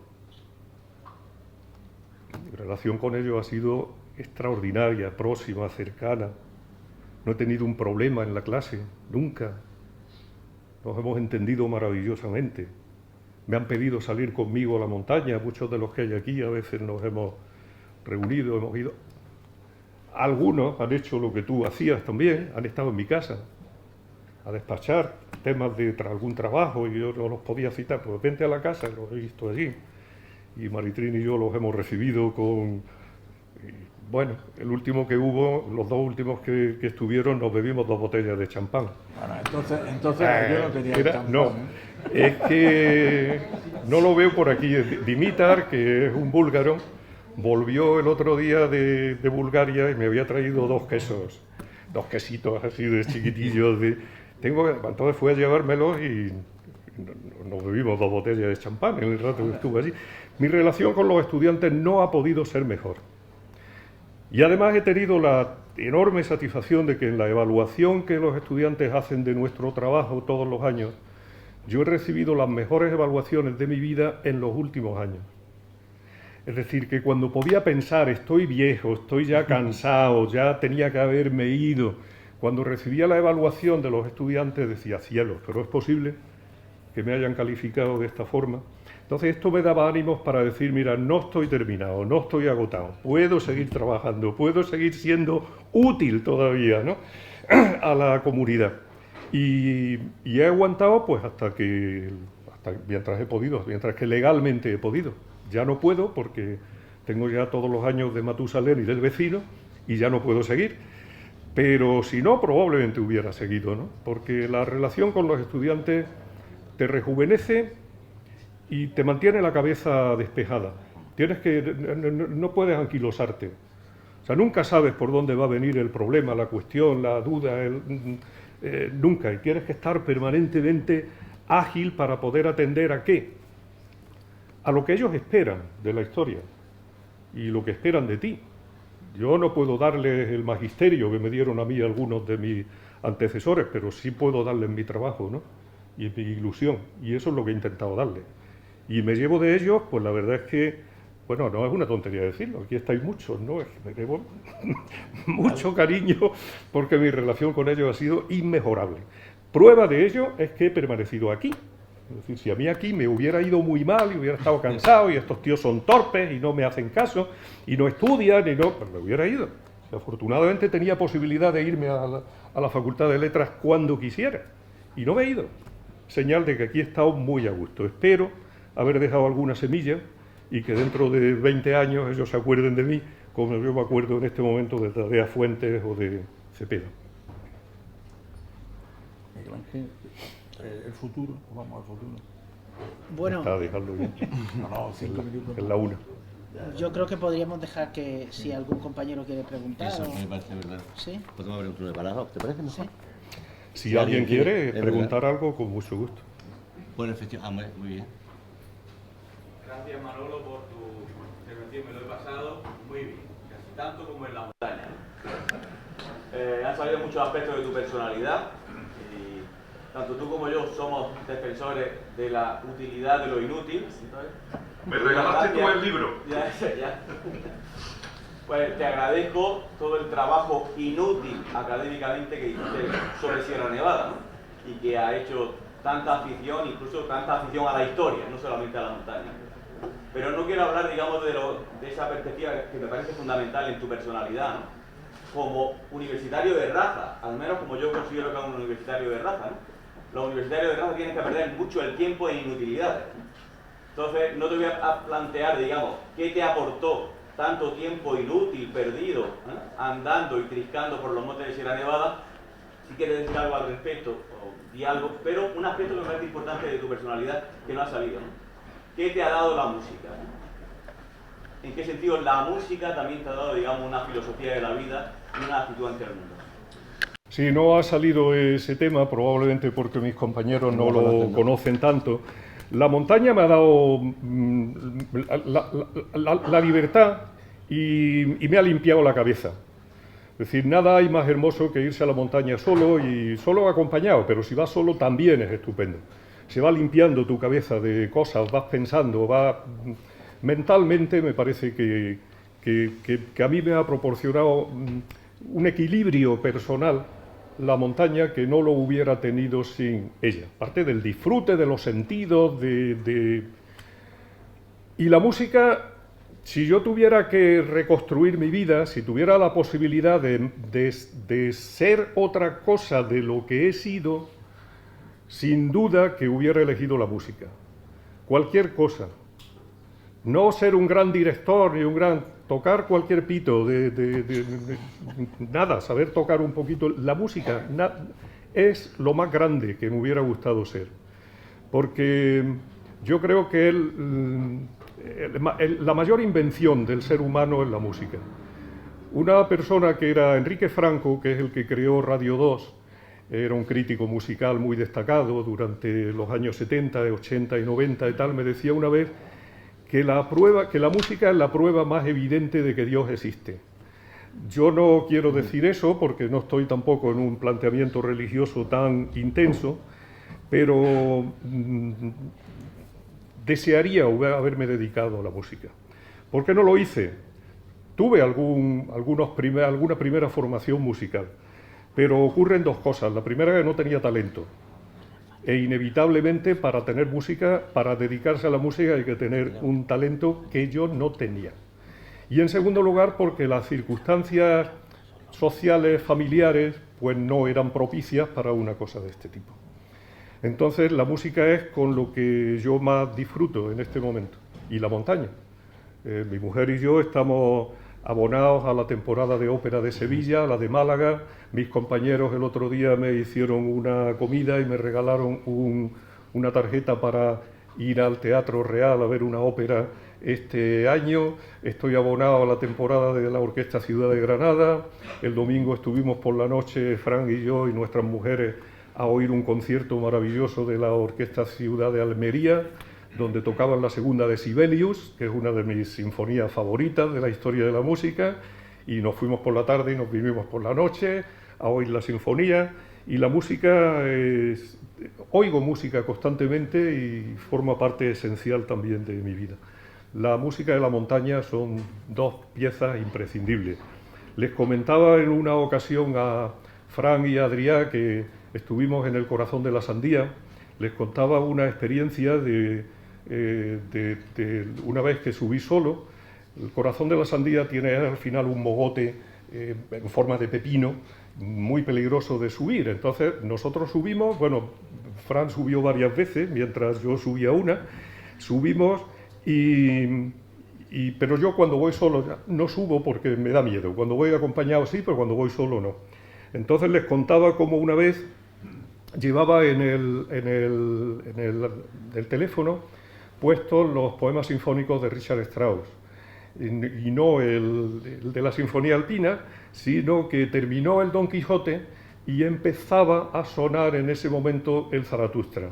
Mi relación con ellos ha sido extraordinaria, próxima, cercana. No he tenido un problema en la clase, nunca. Nos hemos entendido maravillosamente. Me han pedido salir conmigo a la montaña, muchos de los que hay aquí, a veces nos hemos reunido, hemos ido. Algunos han hecho lo que tú hacías también, han estado en mi casa a despachar temas de algún trabajo y yo no los podía citar, pues vente a la casa, los he visto allí. Y Maritrín y yo los hemos recibido con Bueno, el último que hubo, los dos últimos que estuvieron, nos bebimos 2 botellas de champán. Bueno, entonces yo no tenía champán. No, es que no lo veo por aquí. Dimitar, que es un búlgaro, volvió el otro día de Bulgaria y me había traído 2 quesos, 2 quesitos así de chiquitillos. Entonces fui a llevármelos y nos bebimos 2 botellas de champán en el rato que estuve allí. Mi relación con los estudiantes no ha podido ser mejor. Y además he tenido la enorme satisfacción de que en la evaluación que los estudiantes hacen de nuestro trabajo todos los años, yo he recibido las mejores evaluaciones de mi vida en los últimos años. Es decir, que cuando podía pensar, estoy viejo, estoy ya cansado, ya tenía que haberme ido, cuando recibía la evaluación de los estudiantes decía, cielos, pero es posible que me hayan calificado de esta forma. Entonces esto me daba ánimos para decir, mira, no estoy terminado, no estoy agotado, puedo seguir trabajando, puedo seguir siendo útil todavía, ¿no? a la comunidad. Y he aguantado pues hasta mientras he podido, mientras que legalmente he podido. Ya no puedo porque tengo ya todos los años de Matusalén y del vecino y ya no puedo seguir. Pero si no, probablemente hubiera seguido, ¿no? Porque la relación con los estudiantes te rejuvenece y te mantiene la cabeza despejada. No puedes anquilosarte. O sea, nunca sabes por dónde va a venir el problema, la cuestión, la duda, nunca. Y tienes que estar permanentemente ágil para poder atender ¿a qué? A lo que ellos esperan de la historia y lo que esperan de ti. Yo no puedo darles el magisterio que me dieron a mí algunos de mis antecesores, pero sí puedo darles mi trabajo, ¿no? Y mi ilusión. Y eso es lo que he intentado darles. Y me llevo de ellos, pues la verdad es que, bueno, no es una tontería decirlo, aquí estáis muchos, ¿no? Es que me llevo mucho cariño porque mi relación con ellos ha sido inmejorable. Prueba de ello es que he permanecido aquí. Es decir, si a mí aquí me hubiera ido muy mal y hubiera estado cansado y estos tíos son torpes y no me hacen caso y no estudian y no, pues me hubiera ido. O sea, afortunadamente tenía posibilidad de irme a la Facultad de Letras cuando quisiera y no me he ido. Señal de que aquí he estado muy a gusto. Espero haber dejado alguna semilla y que dentro de 20 años ellos se acuerden de mí como yo me acuerdo en este momento de Tadea Fuentes o de Cepeda. Miguel Ángel, el futuro, vamos al futuro. Bueno, Está, dejarlo bien. No, 5 minutos. Es la 1. yo creo que podríamos dejar que si algún compañero quiere preguntar. Eso o... me parece verdad. ¿Sí? Podemos abrir un turno de palabra, ¿te parece mejor? Sí. Si alguien quiere es preguntar algo, con mucho gusto. Bueno, efectivamente, muy bien. Gracias Manolo por tu intervención, me lo he pasado muy bien, casi tanto como en la montaña. Han salido muchos aspectos de tu personalidad y tanto tú como yo somos defensores de la utilidad de lo inútil. Me regalaste tú el libro. Ya. Pues te agradezco todo el trabajo inútil académicamente que hiciste sobre Sierra Nevada, ¿no? Y que ha hecho tanta afición, incluso tanta afición a la historia, no solamente a la montaña. Pero no quiero hablar, digamos, de esa perspectiva que me parece fundamental en tu personalidad, ¿no? Como universitario de raza, al menos como yo considero que es un universitario de raza, ¿no? Los universitarios de raza tienen que perder mucho el tiempo en inutilidades. Entonces, no te voy a plantear, digamos, qué te aportó tanto tiempo inútil, perdido, andando y triscando por los montes de Sierra Nevada. Si quieres decir algo al respecto, o di algo, pero un aspecto que me parece importante de tu personalidad que no ha salido, ¿no? ¿Qué te ha dado la música? ¿En qué sentido la música también te ha dado, digamos, una filosofía de la vida y una actitud ante el mundo? Si no ha salido ese tema, probablemente porque mis compañeros no lo conocen tanto. La montaña me ha dado la libertad y me ha limpiado la cabeza. Es decir, nada hay más hermoso que irse a la montaña solo y solo acompañado, pero si vas solo también es estupendo. Se va limpiando tu cabeza de cosas, vas pensando, mentalmente me parece que a mí me ha proporcionado un equilibrio personal la montaña que no lo hubiera tenido sin ella. Aparte del disfrute, de los sentidos, Y la música, si yo tuviera que reconstruir mi vida, si tuviera la posibilidad de ser otra cosa de lo que he sido, sin duda que hubiera elegido la música. Cualquier cosa. No ser un gran director ni un gran... tocar cualquier pito, nada, saber tocar un poquito la música, es lo más grande que me hubiera gustado ser. Porque yo creo que la mayor invención del ser humano es la música. Una persona que era Enrique Franco, que es el que creó Radio 2, era un crítico musical muy destacado durante los años 70, 80 y 90 y tal, me decía una vez que la música es la prueba más evidente de que Dios existe. Yo no quiero decir eso porque no estoy tampoco en un planteamiento religioso tan intenso, pero desearía haberme dedicado a la música. ¿Por qué no lo hice? Tuve alguna primera formación musical, pero ocurren dos cosas. La primera, que no tenía talento. E inevitablemente para tener música, para dedicarse a la música hay que tener un talento que yo no tenía. Y en segundo lugar, porque las circunstancias sociales, familiares, pues no eran propicias para una cosa de este tipo. Entonces la música es con lo que yo más disfruto en este momento, y la montaña. Mi mujer y yo estamos abonados a la temporada de ópera de Sevilla, a la de Málaga. Mis compañeros el otro día me hicieron una comida y me regalaron una tarjeta para ir al Teatro Real a ver una ópera este año. Estoy abonado a la temporada de la Orquesta Ciudad de Granada. El domingo estuvimos por la noche, Fran y yo y nuestras mujeres, a oír un concierto maravilloso de la Orquesta Ciudad de Almería, donde tocaban la segunda de Sibelius, que es una de mis sinfonías favoritas de la historia de la música, y nos fuimos por la tarde y nos vinimos por la noche a oír la sinfonía. Y la música oigo música constantemente y forma parte esencial también de mi vida. La música de la montaña son dos piezas imprescindibles. Les comentaba en una ocasión a Fran y a Adrià que estuvimos en el Corazón de la Sandía. Les contaba una experiencia de una vez que subí solo. El Corazón de la Sandía tiene al final un mogote en forma de pepino, muy peligroso de subir. Entonces nosotros subimos, bueno, Fran subió varias veces mientras yo subía una, subimos pero yo cuando voy solo no subo porque me da miedo. Cuando voy acompañado sí, pero cuando voy solo no. Entonces les contaba cómo una vez llevaba en el teléfono puestos los poemas sinfónicos de Richard Strauss, y no el de la Sinfonía Alpina, sino que terminó el Don Quijote y empezaba a sonar en ese momento el Zaratustra.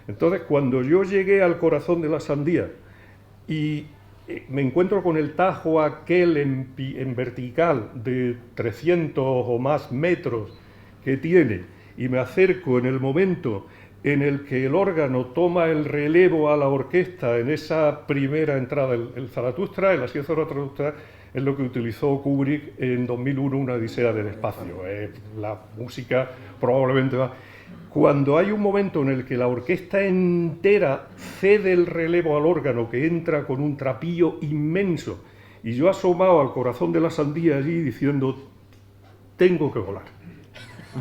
Entonces, cuando yo llegué al Corazón de la Sandía y me encuentro con el Tajo aquel en vertical de 300 o más metros que tiene, y me acerco en el momento en el que el órgano toma el relevo a la orquesta en esa primera entrada, el Zaratustra, el Así es Zaratustra, es lo que utilizó Kubrick en 2001, Una Odisea del Espacio. La música probablemente va. Cuando hay un momento en el que la orquesta entera cede el relevo al órgano, que entra con un trapillo inmenso, y yo asomado al Corazón de la Sandía allí diciendo, tengo que volar.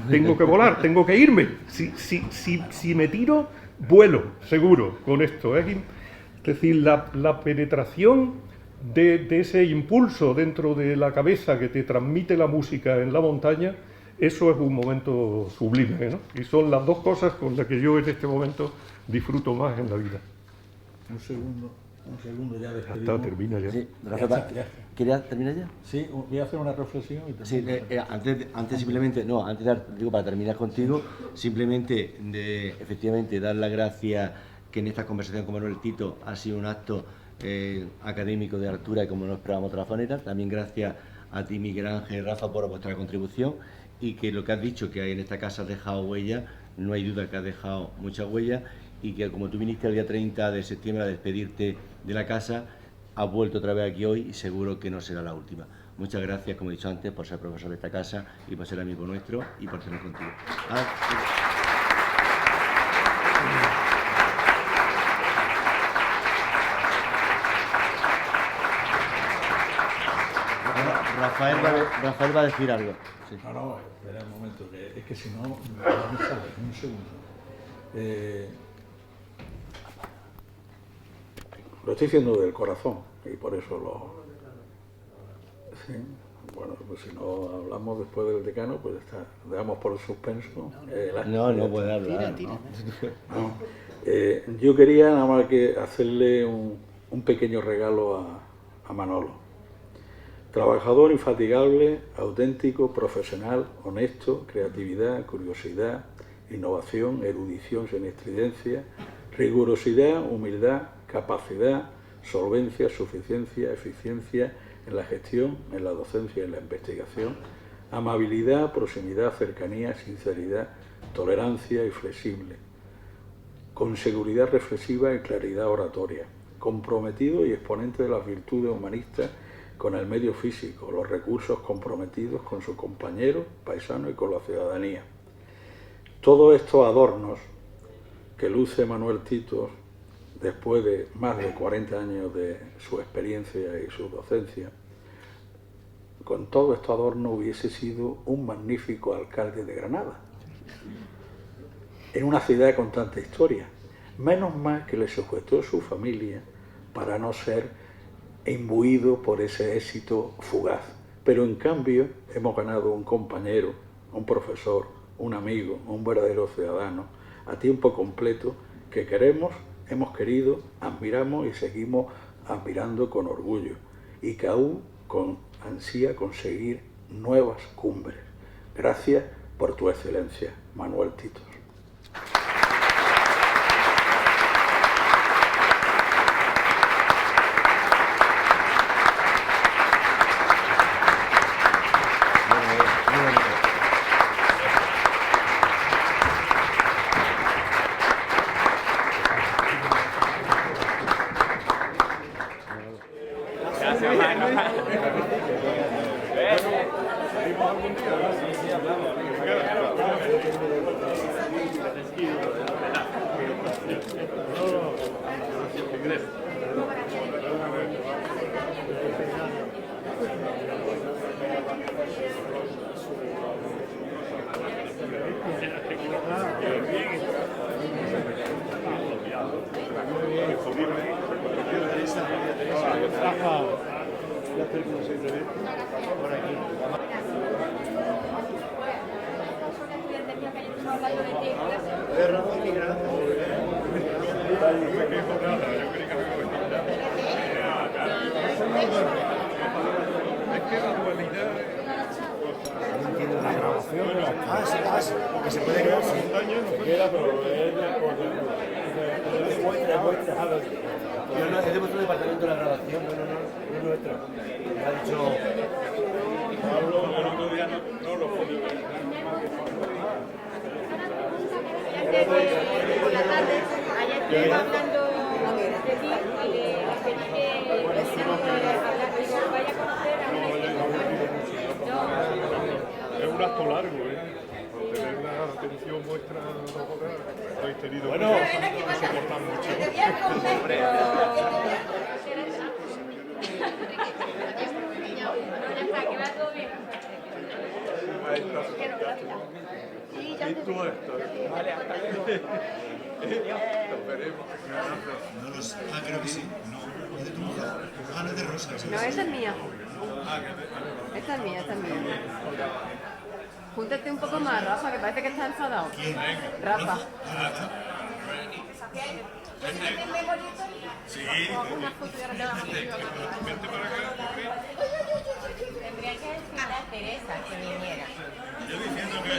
Tengo que volar, tengo que irme. Si me tiro, vuelo, seguro, con esto. Es decir, la penetración de ese impulso dentro de la cabeza que te transmite la música en la montaña, eso es un momento sublime, ¿no? Y son las dos cosas con las que yo en este momento disfruto más en la vida. Un segundo ya Ya despedimos. está, termina ya. Sí, Ya. ¿Querías terminar ya? Sí, voy a hacer una reflexión y Sí, antes simplemente, no, antes digo, para terminar contigo, simplemente efectivamente dar las gracias que en esta conversación con Manuel Tito ha sido un acto académico de altura y como no esperábamos de otra manera. También gracias a ti, Miguel Ángel, Rafa, por vuestra contribución, y que lo que has dicho, que en esta casa has dejado huella, no hay duda que has dejado muchas huellas, y que como tú viniste el día 30 de septiembre a despedirte de la casa, has vuelto otra vez aquí hoy y seguro que no será la última. Muchas gracias, como he dicho antes, por ser profesor de esta casa y por ser amigo nuestro y por tener contigo. Rafael va a decir algo. Sí. No, espera un momento, que es que si no, no me sale, un segundo. Lo estoy diciendo del corazón y por eso Sí. Bueno, pues si no hablamos después del decano, pues está, damos por suspenso. No puede hablar. Tira. No. Yo quería nada más que hacerle un pequeño regalo a Manolo. Trabajador infatigable, auténtico, profesional, honesto, creatividad, curiosidad, innovación, erudición sin estridencia, rigurosidad, humildad, capacidad, solvencia, suficiencia, eficiencia en la gestión, en la docencia y en la investigación, amabilidad, proximidad, cercanía, sinceridad, tolerancia y flexible, con seguridad reflexiva y claridad oratoria, comprometido y exponente de las virtudes humanistas con el medio físico, los recursos comprometidos con su compañero, paisano y con la ciudadanía. Todos estos adornos que luce Manuel Titos después de más de 40 años de su experiencia y su docencia, con todo estos adornos hubiese sido un magnífico alcalde de Granada, en una ciudad con tanta historia. Menos mal que le sujetó su familia para no ser imbuido por ese éxito fugaz. Pero en cambio hemos ganado un compañero, un profesor, un amigo, un verdadero ciudadano a tiempo completo que queremos, hemos querido, admiramos y seguimos admirando con orgullo y que aún ansía conseguir nuevas cumbres. Gracias por tu excelencia, Manuel Titos. Es de vuestro departamento la grabación, no es nuestro. Me ha dicho... Pablo, el otro día no lo pude ver. Por la tarde, ayer estuvimos hablando de ti y le pedí que pudiéramos hablar, digo, vaya a conocer a una Es un acto largo, Por tener la atención vuestra, habéis tenido que soportar mucho. Que va todo bien. Y tú esto. Vale, hasta luego. Lo veremos. No lo sé. Ah, creo que sí. No, es de tu mujer. Ah, no es de Rosa. No, esa es mía. Esta es mía, esta es mía. Júntate un poco más, Rafa, que parece que está enfadado. ¿Quién? Rafa. Sí. Una foto de la Vente para acá. Tendría que decirle a Teresa que viniera. Yo diciendo que